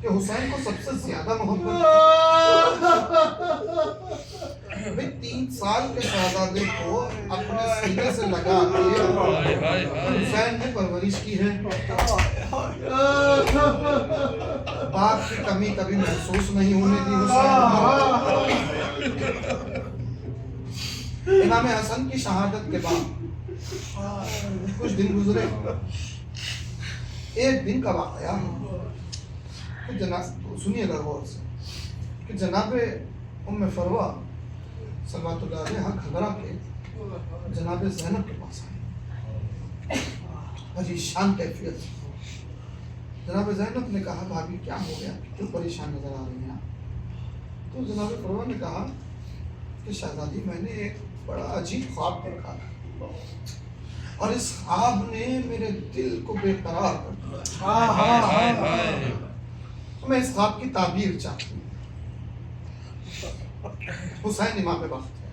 کہ حسین کو سب سے زیادہ محبت تھی۔ 3 سال کے شہزادے کو اپنے سینے سے لگا کے حسین نے پرورش کی ہے، باپ کی کمی کبھی محسوس نہیں ہونے دی حسین۔ امام حسن کی شہادت کے بعد کچھ دن گزرے، ایک دن کا واقعہ سنیے گا غور سے کہ جناب ام فروہ صلوات اللہ علیہ گھبرا کے جناب زینب کے پاس آئے، پریشان کیفیت۔ جناب زینب نے کہا بھابی کیا ہو گیا، کیوں پریشان نظر آ رہی ہیں؟ تو جناب فروہ نے کہا کہ شہزادی میں نے ایک بڑا عجیب خواب دیکھا اور اس خواب نے میرے دل کو بے قرار کر دیا، میں اس خواب کی تعبیر چاہتی ہوں۔ حسین امام وقت ہے،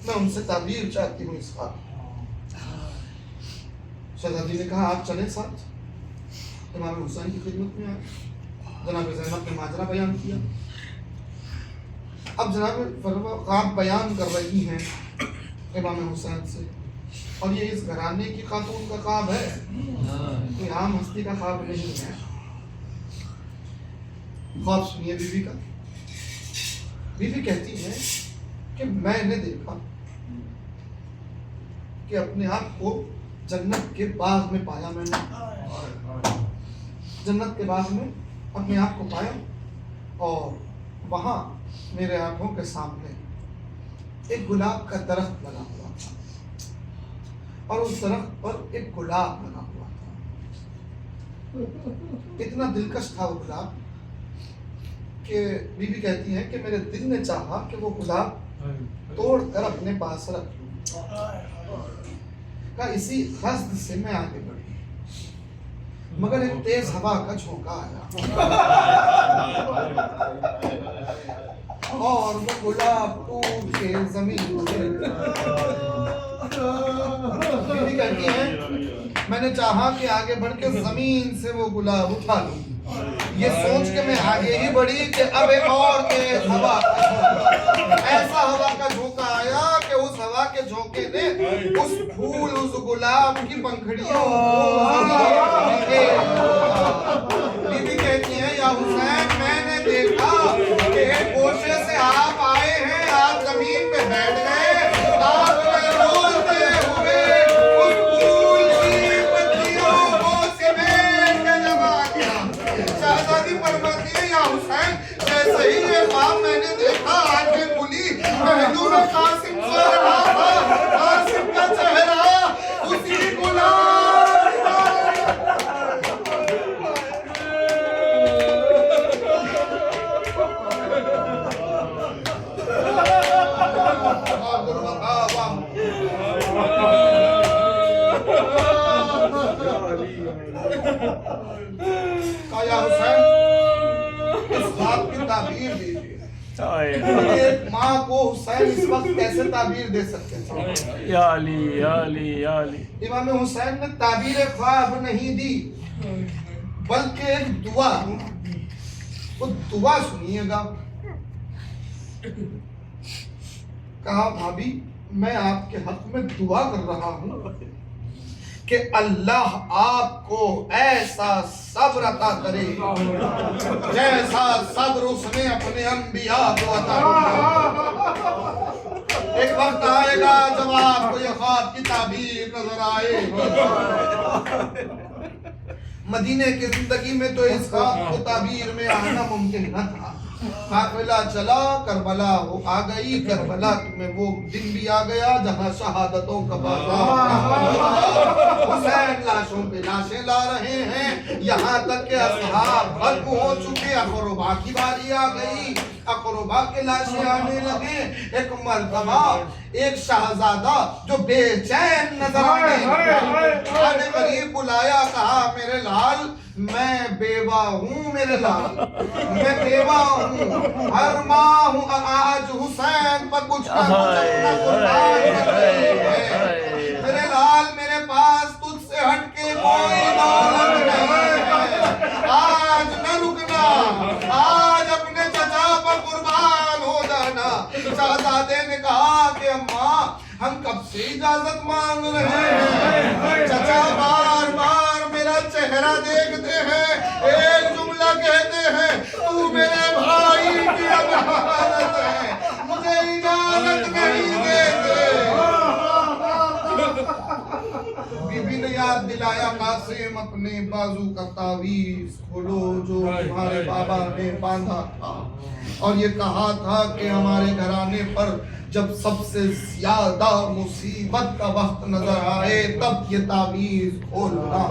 میں ان سے تعبیر چاہتی ہوں اس خواب کی۔ شہزادی نے کہا آپ چلیں ساتھ۔ امام حسین کی خدمت میں آئے، جناب زینب نے ماجرا بیان کیا۔ اب جناب فروہ خواب بیان کر رہی ہیں امام حسین سے، اور یہ اس گھرانے کی خاتون کا خواب ہے، کوئی عام ہستی کا خواب نہیں ہے۔ خواب سنیے بی بی کا۔ بی بی کہتی ہے کہ میں نے دیکھا کہ اپنے آپ کو جنت کے باغ میں پایا، میں نے جنت کے باغ میں اپنے آپ کو پایا، اور وہاں میرے آنکھوں کے سامنے ایک گلاب کا درخت لگا ہوا تھا، اور اس درخت پر ایک گلاب لگا ہوا تھا۔ اتنا دلکش تھا وہ گلاب کہ بی بی کہتی ہیں کہ میرے دل نے چاہا کہ وہ گلاب توڑ کر اپنے پاس رکھ لوں، کہ اسی قصد سے میں آگے بڑھی، مگر ایک تیز ہوا کا جھونکا آیا اور وہ گلاب ٹوٹ کے زمین پہ بی بی کہتی ہیں میں نے چاہا کہ آگے بڑھ کے زمین سے وہ گلاب اٹھا لوں، یہ سوچ کے میں آگے ہی بڑھی کہ اب ایک اور تیز ہوا ایسا ہوا کا جھونکا آیا کہ اس ہوا کے جھونکے نے اس پھول اس گلاب کی پنکھڑیوں بی بی کہتی ہیں یا حسین میں نے دیکھا کہ ایک گوشے سے آپ آئے ہیں، آپ زمین پہ بیٹھ گئے، آپ نے رولتے ہوئے اس پھول کی پتیوں کو سمیٹ کے جما دیا۔ شہزادی فرماتی ہے یا حسین جیسے ہی یہ خواب میں نے دیکھا آنکھیں کھلی، محدود قاسم سو رہا تھا، قاسم کا چہرہ اسی گلاب یا حسین اس بات کی تعبیر دیجیے، ایک ماں کو حسین اس وقت کیسے تعبیر دے سکتے تھے؟ یا علی یا علی یا علی۔ امام حسین نے تعبیر خواب نہیں دی بلکہ ایک دعا، وہ دعا سنیے گا۔ کہا بھابی میں آپ کے حق میں دعا کر رہا ہوں کہ اللہ آپ کو ایسا صبر عطا کرے جیسا صبر اس نے اپنے انبیاء کو عطا کیا۔ ایک وقت آئے گا جب آپ کو یہ خواب کی تعبیر نظر آئے گی۔ مدینے کی زندگی میں تو اس خواب کو تعبیر میں آنا ممکن نہ تھا، قافلہ چلا کربلا وہ آ گئی، کربلا میں وہ دن بھی آ گیا جہاں شہادتوں کا بازار، حسین لاشوں پہ لاشیں لا رہے ہیں، یہاں تک کہ اصحاب ختم ہو چکے، اقربا کی باری آ گئی، اقربا کے لاشیں آنے لگے۔ ایک مرتبہ ایک شہزادہ جو بے چین نظر آنے قریب بلایا، کہا میرے لال میں بیوہ ہوں، میرے لال میں بیوہ ہوں، ہر ماہ ہوں، آج حسین پر کچھ نہ کچھ اپنا قربان کر رہی ہے، میرے لال میرے پاس تجھ سے ہٹ کے کوئی دولت نہیں ہے، آج نہ رکنا، آج اپنے چچا پر قربان ہو جانا۔ شہزادے نے کہا کہ اماں ہم کب سے اجازت مانگ رہے ہیں، چچا بار بار میرا چہرہ دیکھتے ہیں، ایک جملہ کہتے ہیں تو میرے بھائی کی امانت ہے، مجھے اجازت نہیں دیتے۔ بی بی نے یاد دلایا، قاسم اپنے بازو کا تعویذ کھولو جو تمہارے بابا نے باندھا تھا، اور یہ کہا تھا کہ ہمارے گھرانے پر جب سب سے زیادہ مصیبت کا وقت نظر آئے تب یہ تعویذ کھولنا۔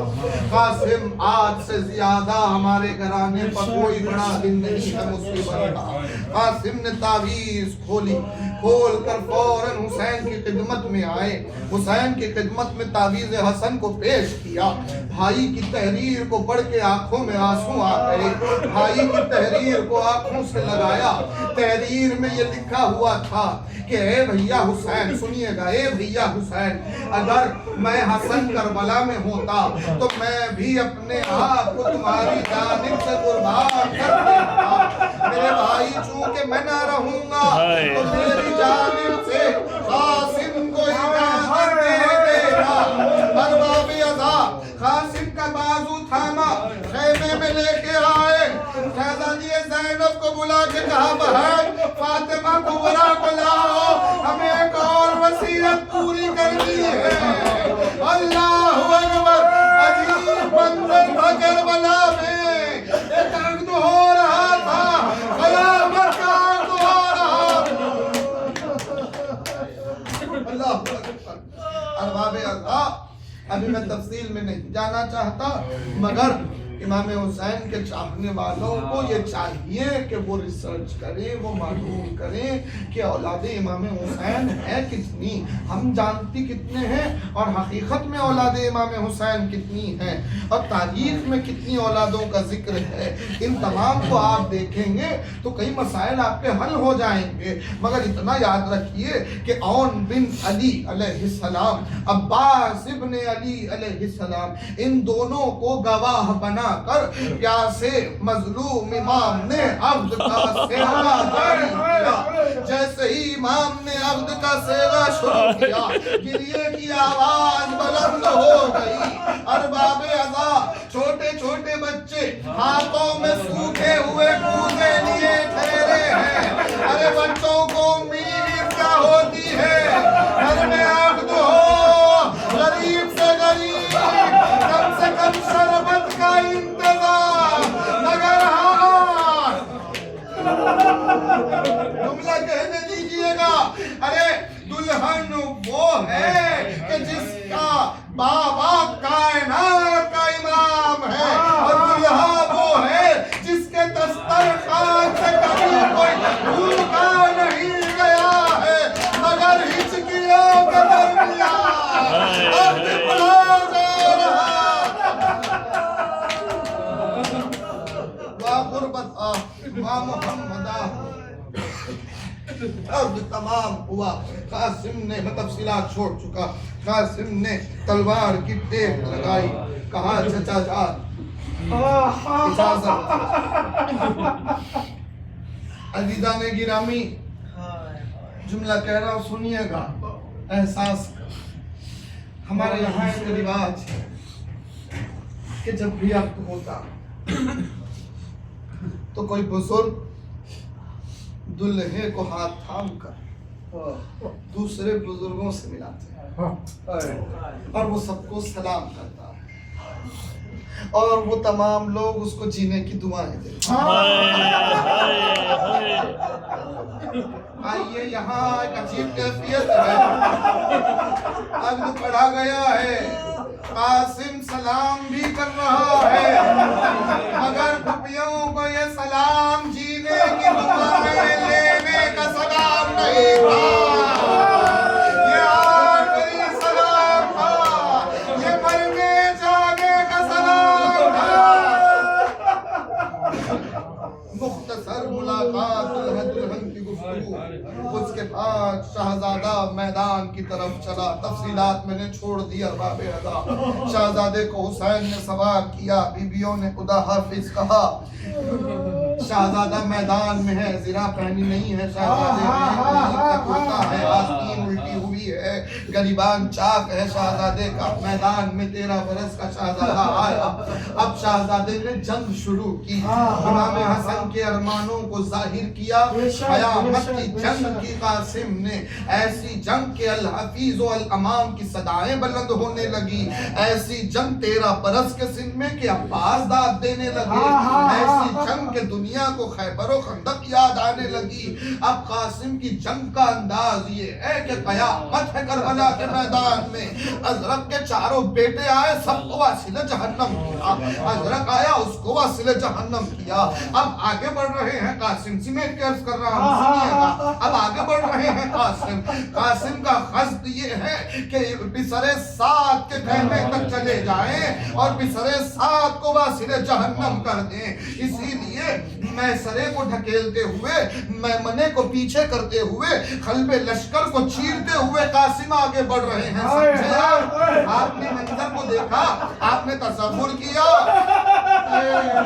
قاسم آج سے زیادہ ہمارے گھرانے پر کوئی بڑا دن نہیں ہے مصیبت کا۔ قاسم نے تعویذ کھولی، کھول کر فوراً حسین کی خدمت میں آئے، حسین کی خدمت میں تعویذ حسن کو پیش کیا۔ بھائی کی تحریر کو پڑھ کے آنکھوں میں آنسو آ گئے، بھائی کی تحریر کو آنکھوں سے لگایا۔ تحریر میں یہ لکھا ہوا تھا کہ اے بھیا حسین، سنیے گا، اے بھیا حسین، اگر میں حسن کربلا میں ہوتا تو میں بھی اپنے آپ کو تمہاری جانب سے قربان کر دیتا، میرے بھائی چونکہ میں نہ رہوں گا تو میری جانب سے قاسم کو اجازت دے دینا۔ ارباب اذا قاسم کا بازو تھاما، خیمے میں لے کے آئے، شہزادی زینب کو بلا کے کہا بہن فاطمہ کبریٰ کو لاؤ، ہمیں ایک اور وصیت پوری کرنی ہے۔ اللہ اکبر، عجیب منظر تھا کربلا میں، ایک عقد ہو رہا تھا، خلافت کا عقد ہو رہا تھا۔ اللہ اکبر۔ ارباب اذا ابھی میں تفصیل میں نہیں جانا چاہتا، مگر امام حسین کے چاہنے والوں کو یہ چاہیے کہ وہ ریسرچ کریں، وہ معلوم کریں کہ اولاد امام حسین ہے کتنی، ہم جانتی کتنے ہیں، اور حقیقت میں اولاد امام حسین کتنی ہیں، اور تاریخ میں کتنی اولادوں کا ذکر ہے۔ ان تمام کو آپ دیکھیں گے تو کئی مسائل آپ کے حل ہو جائیں گے، مگر اتنا یاد رکھیے کہ اون بن علی علیہ السلام، عباس ابن علی علیہ السلام، ان دونوں کو گواہ بنا کر پیاسے مظلوم امام نے عقد کا سیغہ جاری کیا۔ جیسے ہی امام نے عقد کا سیغہ شروع کیا، گریے کی آواز بلند ہو گئی۔ ارباب اذا، چھوٹے چھوٹے بچے ہاتھوں میں سوکھے ہوئے کوزے لیے ٹھہرے ہیں۔ ارے بچوں کو امید کیا ہوتی ہے، گھر میں عقد ہو، غریب سے غریب، کم سے کم شربت کا انتظام، مگر ہاں جملہ کہنے دیجئے گا، ارے دلہن وہ ہے کہ جس کا بابا کائنات کا امام ہے، اور دلہا وہ ہے جس کے دسترخوان سے کبھی کوئی بھوکا نہیں گیا ہے، مگر ہچکیوں کے درمیان عقد پڑھا جا رہا۔ وا قربتا وا محمدا، عقد تمام ہوا۔ قاسم نے، میں تفصیلات چھوڑ چکا، قاسم نے تلوار کی ٹیک لگائی، کہا چچا جان اجازت۔ عزیزان گرامی، جملہ کہہ رہا ہوں سنیے گا، احساس کا۔ ہمارے یہاں ایک رواج ہے کہ جب بھی عقد ہوتا تو کوئی بزرگ دلہے کو ہاتھ تھام کر دوسرے بزرگوں سے ملاتے ہیں، اور وہ سب کو سلام کرتا ہے، اور وہ تمام لوگ اس کو جینے کی دعائیں دیتے ہیں۔ آئیے یہاں ایک عجیب کیفیت ہے. عقد پڑھا گیا ہے, قاسم سلام بھی کر رہا ہے, مگر پھپھیوں کو یہ سلام جینے کی دعائیں لینے کا سلام نہیں تھا. یہ آخری سلام تھا, یہ مرنے جانے کا سلام تھا. مختصر ملاقات دلہن کی گفتگو, اس کے بعد شہزادہ میدان کی طرف چلا. تفصیلات میں نے چھوڑ دی ارباب ادا. شہزادے کو حسین نے سوال کیا, بیویوں نے خدا حافظ کہا. شہزادہ میدان میں ہے, زرہ پہنی نہیں ہے شہزادے کا کرتا ہے, آستین الٹی ہوئی ہے, گریبان چاک ہے شہزادے کا. میدان میں 13 برس کا شہزادہ آیا. اب شہزادے نے جنگ شروع کی, امام حسن کے ارمانوں کو ظاہر کیا. قیامت کی جنگ کی قاسم نے, ایسی جنگ کے الحفیظ و الامام کی صدائیں بلند ہونے لگی. ایسی جنگ 13 برس کے سن میں کہ عباس داد دینے لگے. ایسی جنگ کے دنیا کو خیبر و خندق یاد آنے لگی. اب قاسم کی جنگ کا انداز یہ ہے کہ قیامت ہے کربلا کے میدان میں. ازرق کے چاروں بیٹے آئے, سب کو واصل جہنم کیا. ازرق آیا, اس کو واصل جہنم کیا. اب آگے بڑھ رہے ہیں قاسم, سمیت کے عرض کر رہا ہوں سنیے گا. اب آگے بڑھ رہے ہیں قاسم. قاسم کا قصد یہ ہے کہ بسر سعد کے خیمے تک چلے جائیں اور بسر سعد کو واصل جہنم کر دیں. اسی لیے میسرے کو ڈھکیلتے ہوئے, میمنے کو پیچھے کرتے ہوئے, قلب لشکر کو چیرتے ہوئے قاسم آگے بڑھ رہے ہیں. سمجھے آپ نے منظر کو دیکھا, آپ نے تصور کیا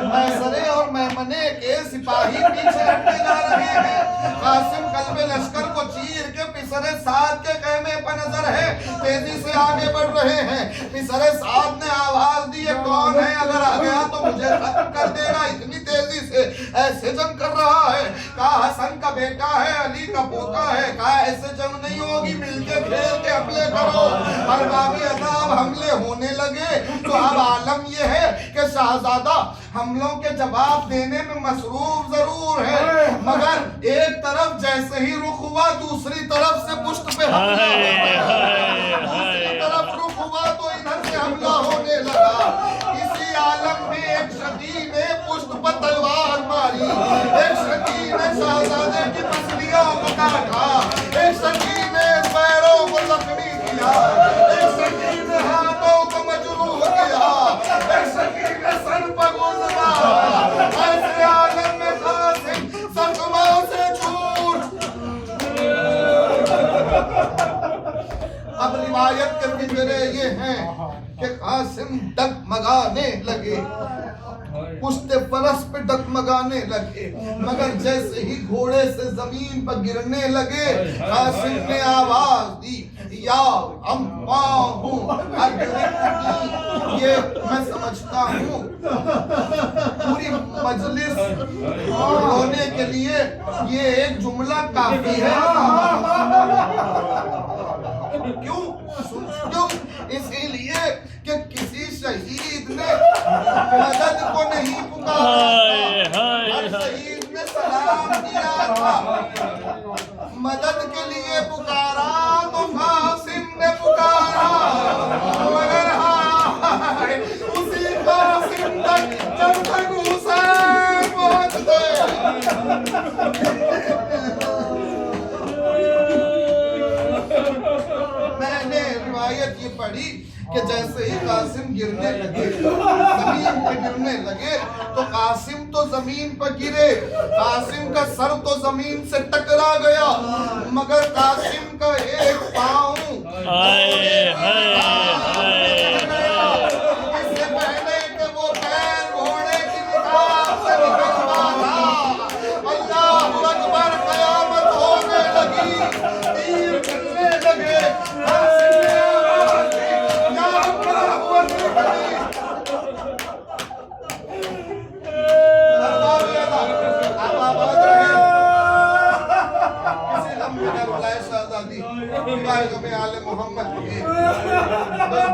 میسرے اور میمنے کے سپاہی پیچھے ہٹتے جا رہے ہیں. قاسم قلب لشکر کو چیر کے پسر سعد کے خیمے پر نظر ہے, تیزی سے آگے بڑھ رہے ہیں. پسر سعد نے آواز دی, کون ہے, اگر آ گیا تو مجھے ختم کر دینا. اتنی تیزی سے ایسے جنگ کر رہا ہے. کہا حسن کا بیٹا ہے, علی کا پوتا ہے. کہا ایسے جنگ نہیں ہوگی, مل کے کھیل کے حملے کرو. ارباب عذاب حملے ہونے لگے. تو اب عالم یہ ہے کہ شہزادہ حملوں کے جواب دینے میں مصروف ضرور ہے, مگر ایک طرف جیسے ہی رخ ہوا دوسری طرف سے پشت پہ حملہ ہونے لگا. دوسری طرف رخ ہوا تو ادھر سے حملہ ہونے لگا. اسی عالم میں ایک شدید نے پشت پر تلوار ماری, ایک شدید نے شہزادے کی پسلیوں کو کاٹا, ایک شدید نے پیروں کو زخمی کیا, ایک شدید نے ہاتھوں کو مجروح کیا, ایک شدید نے سر پر گزرا. ایسے عالم میں قاسم زخموں سے چور. اب روایت کے پنجرے یہ ہیں کہ قاسم ڈگمگانے لگے, پشت فرس پہ ڈگمگانے لگے, مگر جیسے ہی گھوڑے سے زمین پر گرنے لگے قاسم نے آواز دی, یا اماں ادرکنی. یہ میں سمجھتا ہوں پوری مجلس رونے کے لیے یہ ایک جملہ کافی ہے. کیوں؟ اسی لیے کہ کسی شہید نے مدد کو نہیں پکارا تھا, ہر شہید نے سلام دیا تھا. مدد کے لیے پکارا تو قاسم نے پکارا, مگر اسی قاسم تک جب تک حسین پہنچ گئے. میں نے روایت یہ پڑھی کہ جیسے ہی قاسم گرنے لگے, زمین پہ گرنے لگے, تو قاسم تو زمین پہ گرے, قاسم کا سر تو زمین سے ٹکرا گیا, مگر قاسم کا ایک پاؤں اس سے پہلے کہ وہ پیر گھوڑے کی نکاح سے نکل پاتا. اللہ اکبر, قیامت ہونے لگی, تیر چلنے لگے. قاسم نے آواز دی, یا اللہ اکبر. اب آباد رہے کسی لمحے نے بلائے شہزادی, میں آل محمد کے بس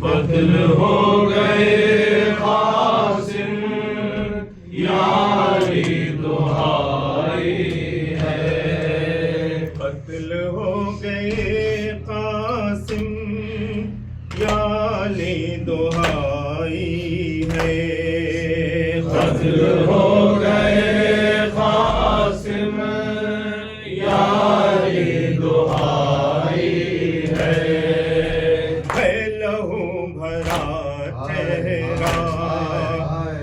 قتل ہو گئے قاسم یاری دہائی ہے قتل ہو گئے قاسم یاری دہائی ہے قتل ہو گئے قاسم یاری دہائی ہے لہو بھرا چہرہ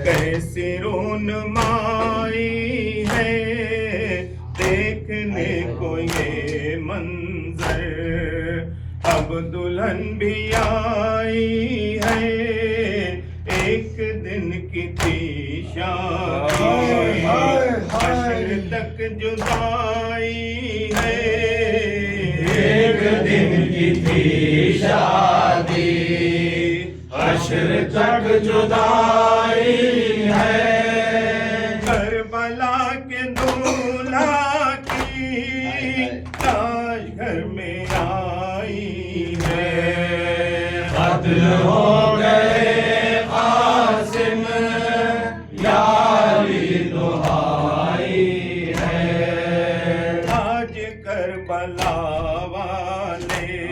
کیسی رونمائی ہے دیکھنے کو یہ منظر اب دلہن بھی آئی ہے ایک دن کی تھی شادی حشر تک جدائی ہے ایک دن کی تھی شادی حشر تک جدائی ہے کربلا کے دولہا کی لاش گھر میں آئی ہے قتل ہو گئے قاسم یاری دہائی ہے آج کربلا والے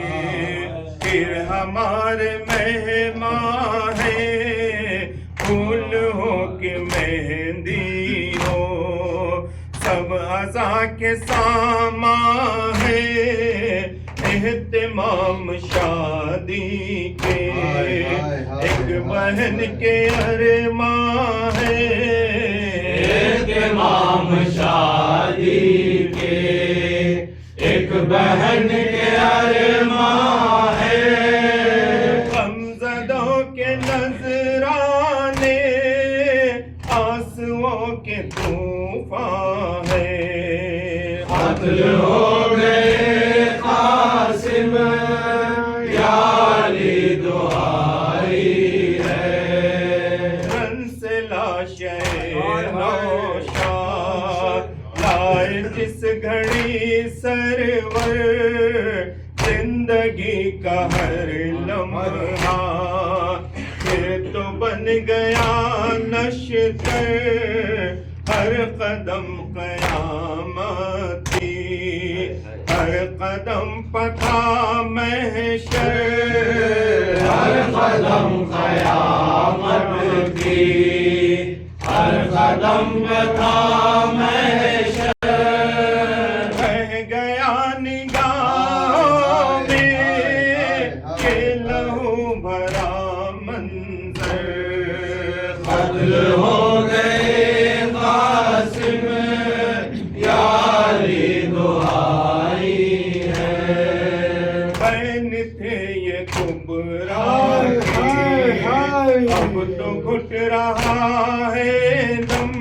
پھر ہمارے مہمان ہیں پھول ہو کہ مہندی ہو سب عزا کے سامان ہے اہتمام شادی کے ایک بہن کے ارمان ہے اہتمام شادی کے ایک بہن کے ارمان ہے غمزدوں کے نذرانے آنسوؤں کے طوفان ہے قتل ہو گئے قاسم یاری دہائی ہے رن سے لاشیں نوشاد لائے جس گھڑی سرور زندگی کا ہر لمحہ پھر تو بن گیا نشتر ہر قدم قیامت تھی ہر قدم پتھا محشر ہر قدم قیامت تھی ہر قدم پتھا محشر رہ گیا نگاہوں میں کہ لہو بھرا منظر قتل ہو گئے قاسم یاری دہائی ہے بہن تھے یہ کبرا اب تو گھٹ رہا ہے دم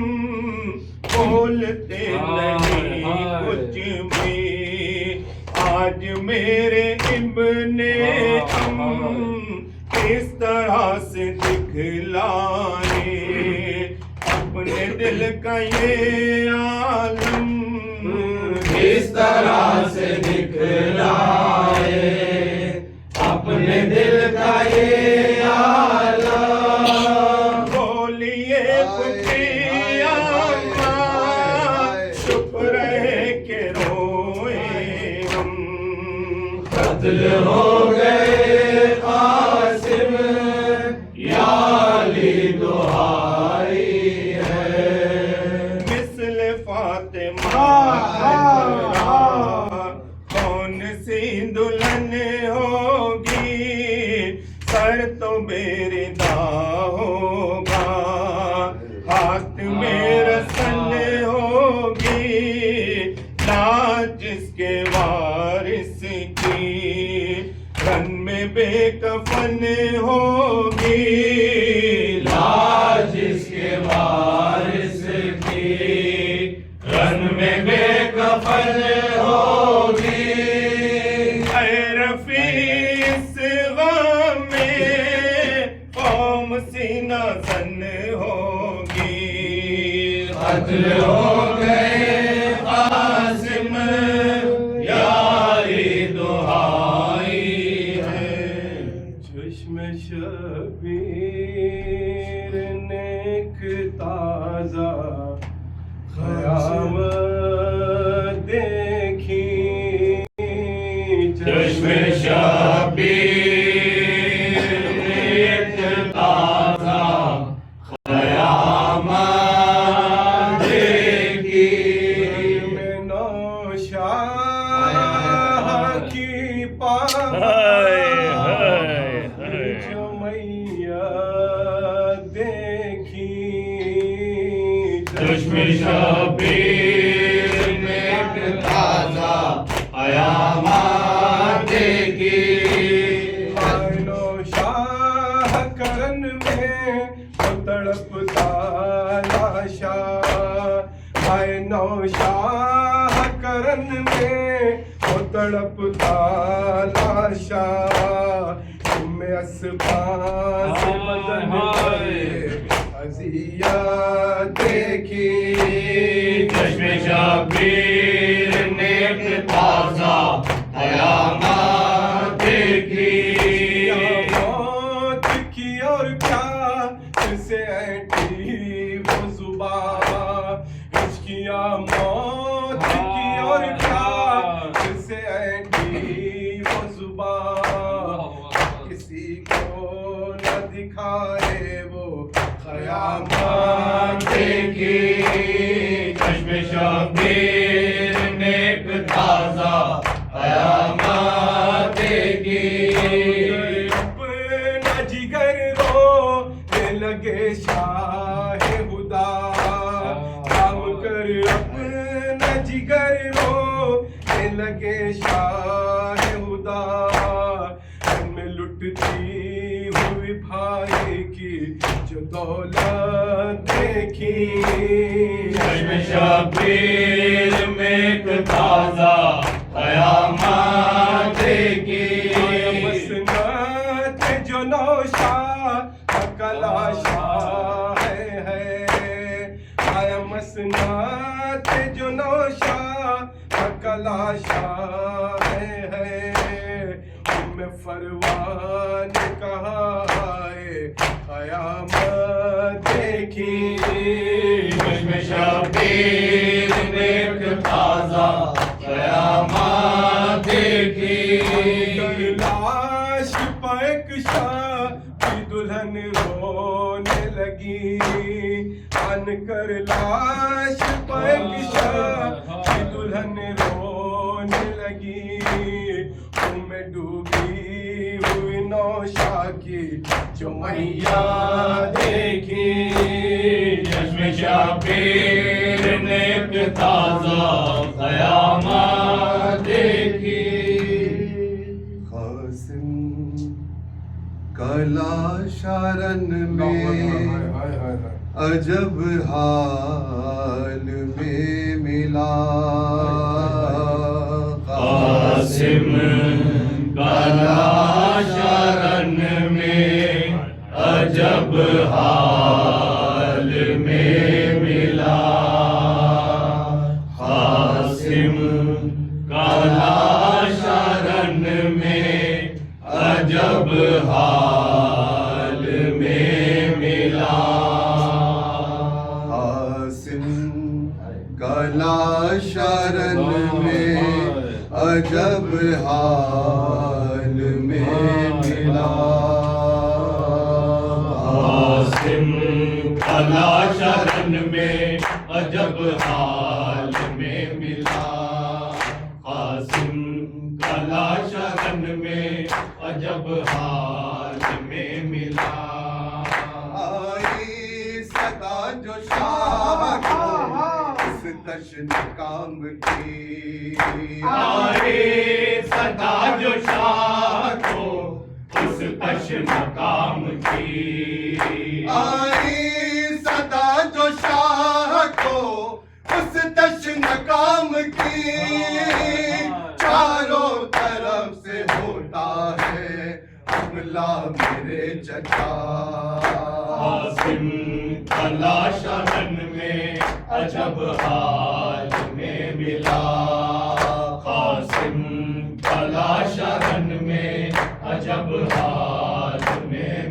بولتے نہیں کچھ بھی آج میرے ابن کس طرح سے دکھلائے اپنے دل کا یہ عالم کس طرح سے دکھلائے اپنے دل کا یہ عالم بولیے پٹی اماں شکر ہے کہ روئے ہم قتل ہو گئے قاسم یاری دہائی ہے مثل فاطمہ کون سی دلہن ہوگی سر تو بیردہ ہوگا ہاتھ میں رسل ہوگی لاج جس کے وارث کی رن میں بے کفن ہوگی لاج جس کے وارث کی رن میں بے کفن ہوگی اے رفیع اس غم میں قوم سینہ زن ہوگی قتل ہو گئے قاسم یاری دہائی ہے شبیر نیک تازہ قیامت دیکھی چشم شبیر نیک تازہ قیامت دیکھی میں نوشاہ کی پاک جو میت دیکھی چشم شبیر نیک تازہ قیامت دیکھی نوشاہ کرن میں تڑپتا لاشا ہائے نوشاہ کرن میں تڑپتا لاشا تمہیں اسباز بدن اذیت دیکھی چشم شبیر نیک تازہ قیامت دیکھی موت کی اور کیا سے اینٹی وہ زبان عشقیہ موت کی اور کیا سے اینٹی وہ زبان کسی کو نہ دکھائے وہ قیامت دیکھی چشم شبیر نیک تازہ قیامت دیکھی اپنا جگر رو لگے شاہ خدا کام کر اپنا جگر رو لگے شاہ خدا میں لٹتی ہوئی بھائی کی جو دولت دیکھی چشم شبیر نیک تازہ قیامت دیکھی مسنت جو نوشاہ کلاشا ہے آیا مسنت جو نوشاہ کلاشا ہے میں فروان کہا ہے قیامت دیکھی چشم شبیر نیک تازہ قیامت دیکھی لاش پیک شاہ کی دلہن رونے لگی ان کر لاش پیک شاہ کی دلہن رونے لگی ان میں ڈوبی ہوئی نوشاہ کی جو میاں دیکھی چشم شبیر نیک تازہ قیامت دیکھی قاسم کلا شارن میں عجب حال میں ملا قاسم کلا شرن میں عجب حال میں ملا قاسم کلا شرن میں عجب حال میں ملا قاسم کلا شرن میں عجب حال میں ملا قاسم کلا شرن میں عجب حال میں ملا قاسم کلا شرن میں عجب حال میں ملا آئی صدا جو شاہ کو اس تشن کام کی آئے صدا جو شاہ کو اس کش مقام کی آئی صدا جو شاہ کو اس تشن کام کی چاروں طرف سے ہوتا ہے حملہ میرے چچا قاسم کلا شرن میں عجب حال میں ملا قاسم کلا شرن میں عجب حال میں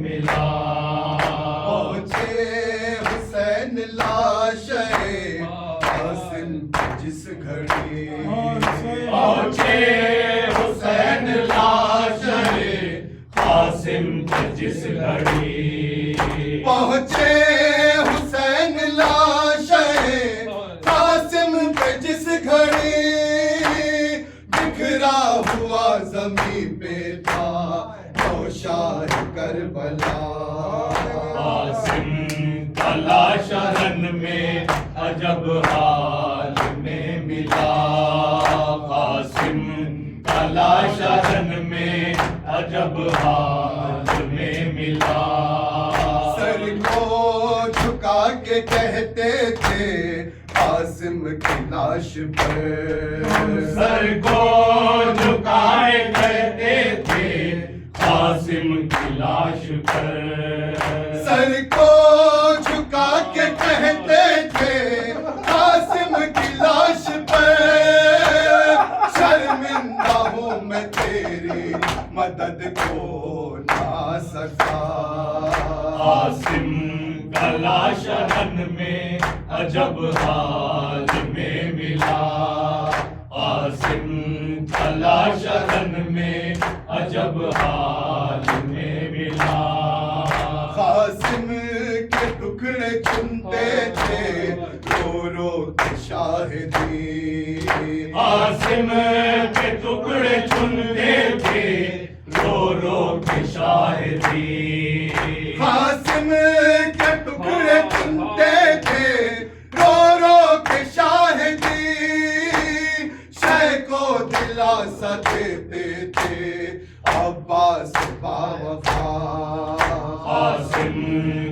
قاسم پہ جس گھڑی پہنچے حسین لاشیں قاسم پہ جس گھڑی بکھرا ہوا زمین پہ تھا نوشاہ کربلا قاسم کا لاش رن میں عجب حال میں ملا قاسم کا لاش رن میں عجب حال میں ملا سر کو جھکا کے کہتے تھے قاسم کی لاش پر سر کو جھکائے کہتے تھے قاسم کی لاش پر سر کو جھکا کے کہتے تھے قاسم کی لاش پر شرمندہ ہوں میں تیری مدد کو نہ سکا قاسم کا لاش رن میں عجب حال میں ملا قاسم کا لاش رن میں عجب حال میں ملا قاسم کے ٹکڑے چنتے تھے رو رو کے شاہدی قاسم کے ٹکڑے چنتے تھے رو رو کے شاہدی قاسم کے ٹکڑے چنتے تھے رو رو کے شاہدی شے کو دلاسا دیتے تھے عباس باوفا قاسم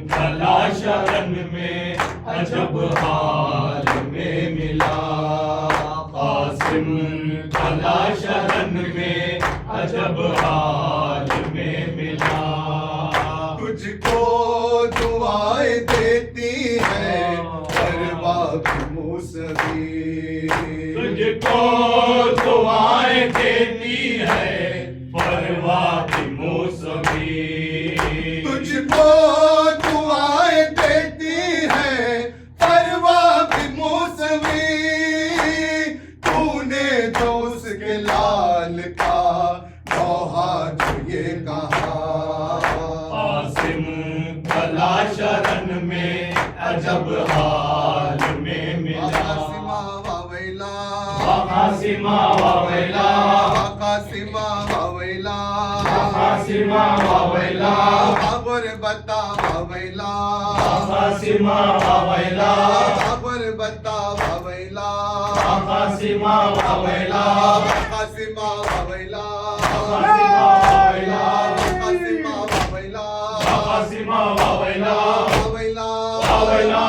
کا لاش رن میں عجب حال میں ملا قاسم کا لاش رن میں عجب حال میں ملا تجھ کو دعائیں دیتی ہے پرواہ بھی موسوی تجھ کو دعائیں دیتی ہے پرواہ کی موسمی تجھ کو دعائیں دیتی ہے پرواہ بھی موسمی تو نے جو اس کے لال کا دوہا جو یہ کہا قاسم کا لاش رن میں عجب حال میں ملا قاسمہ وویلا قاسمہ وویلا قاسمہ وویلا بابر بتا وویلا قاسمہ وویلا بابر بتا وویلا قاسمہ وویلا قاسمہ وویلا قاسمہ وویلا قاسمہ وویلا قاسمہ وویلا وویلا وویلا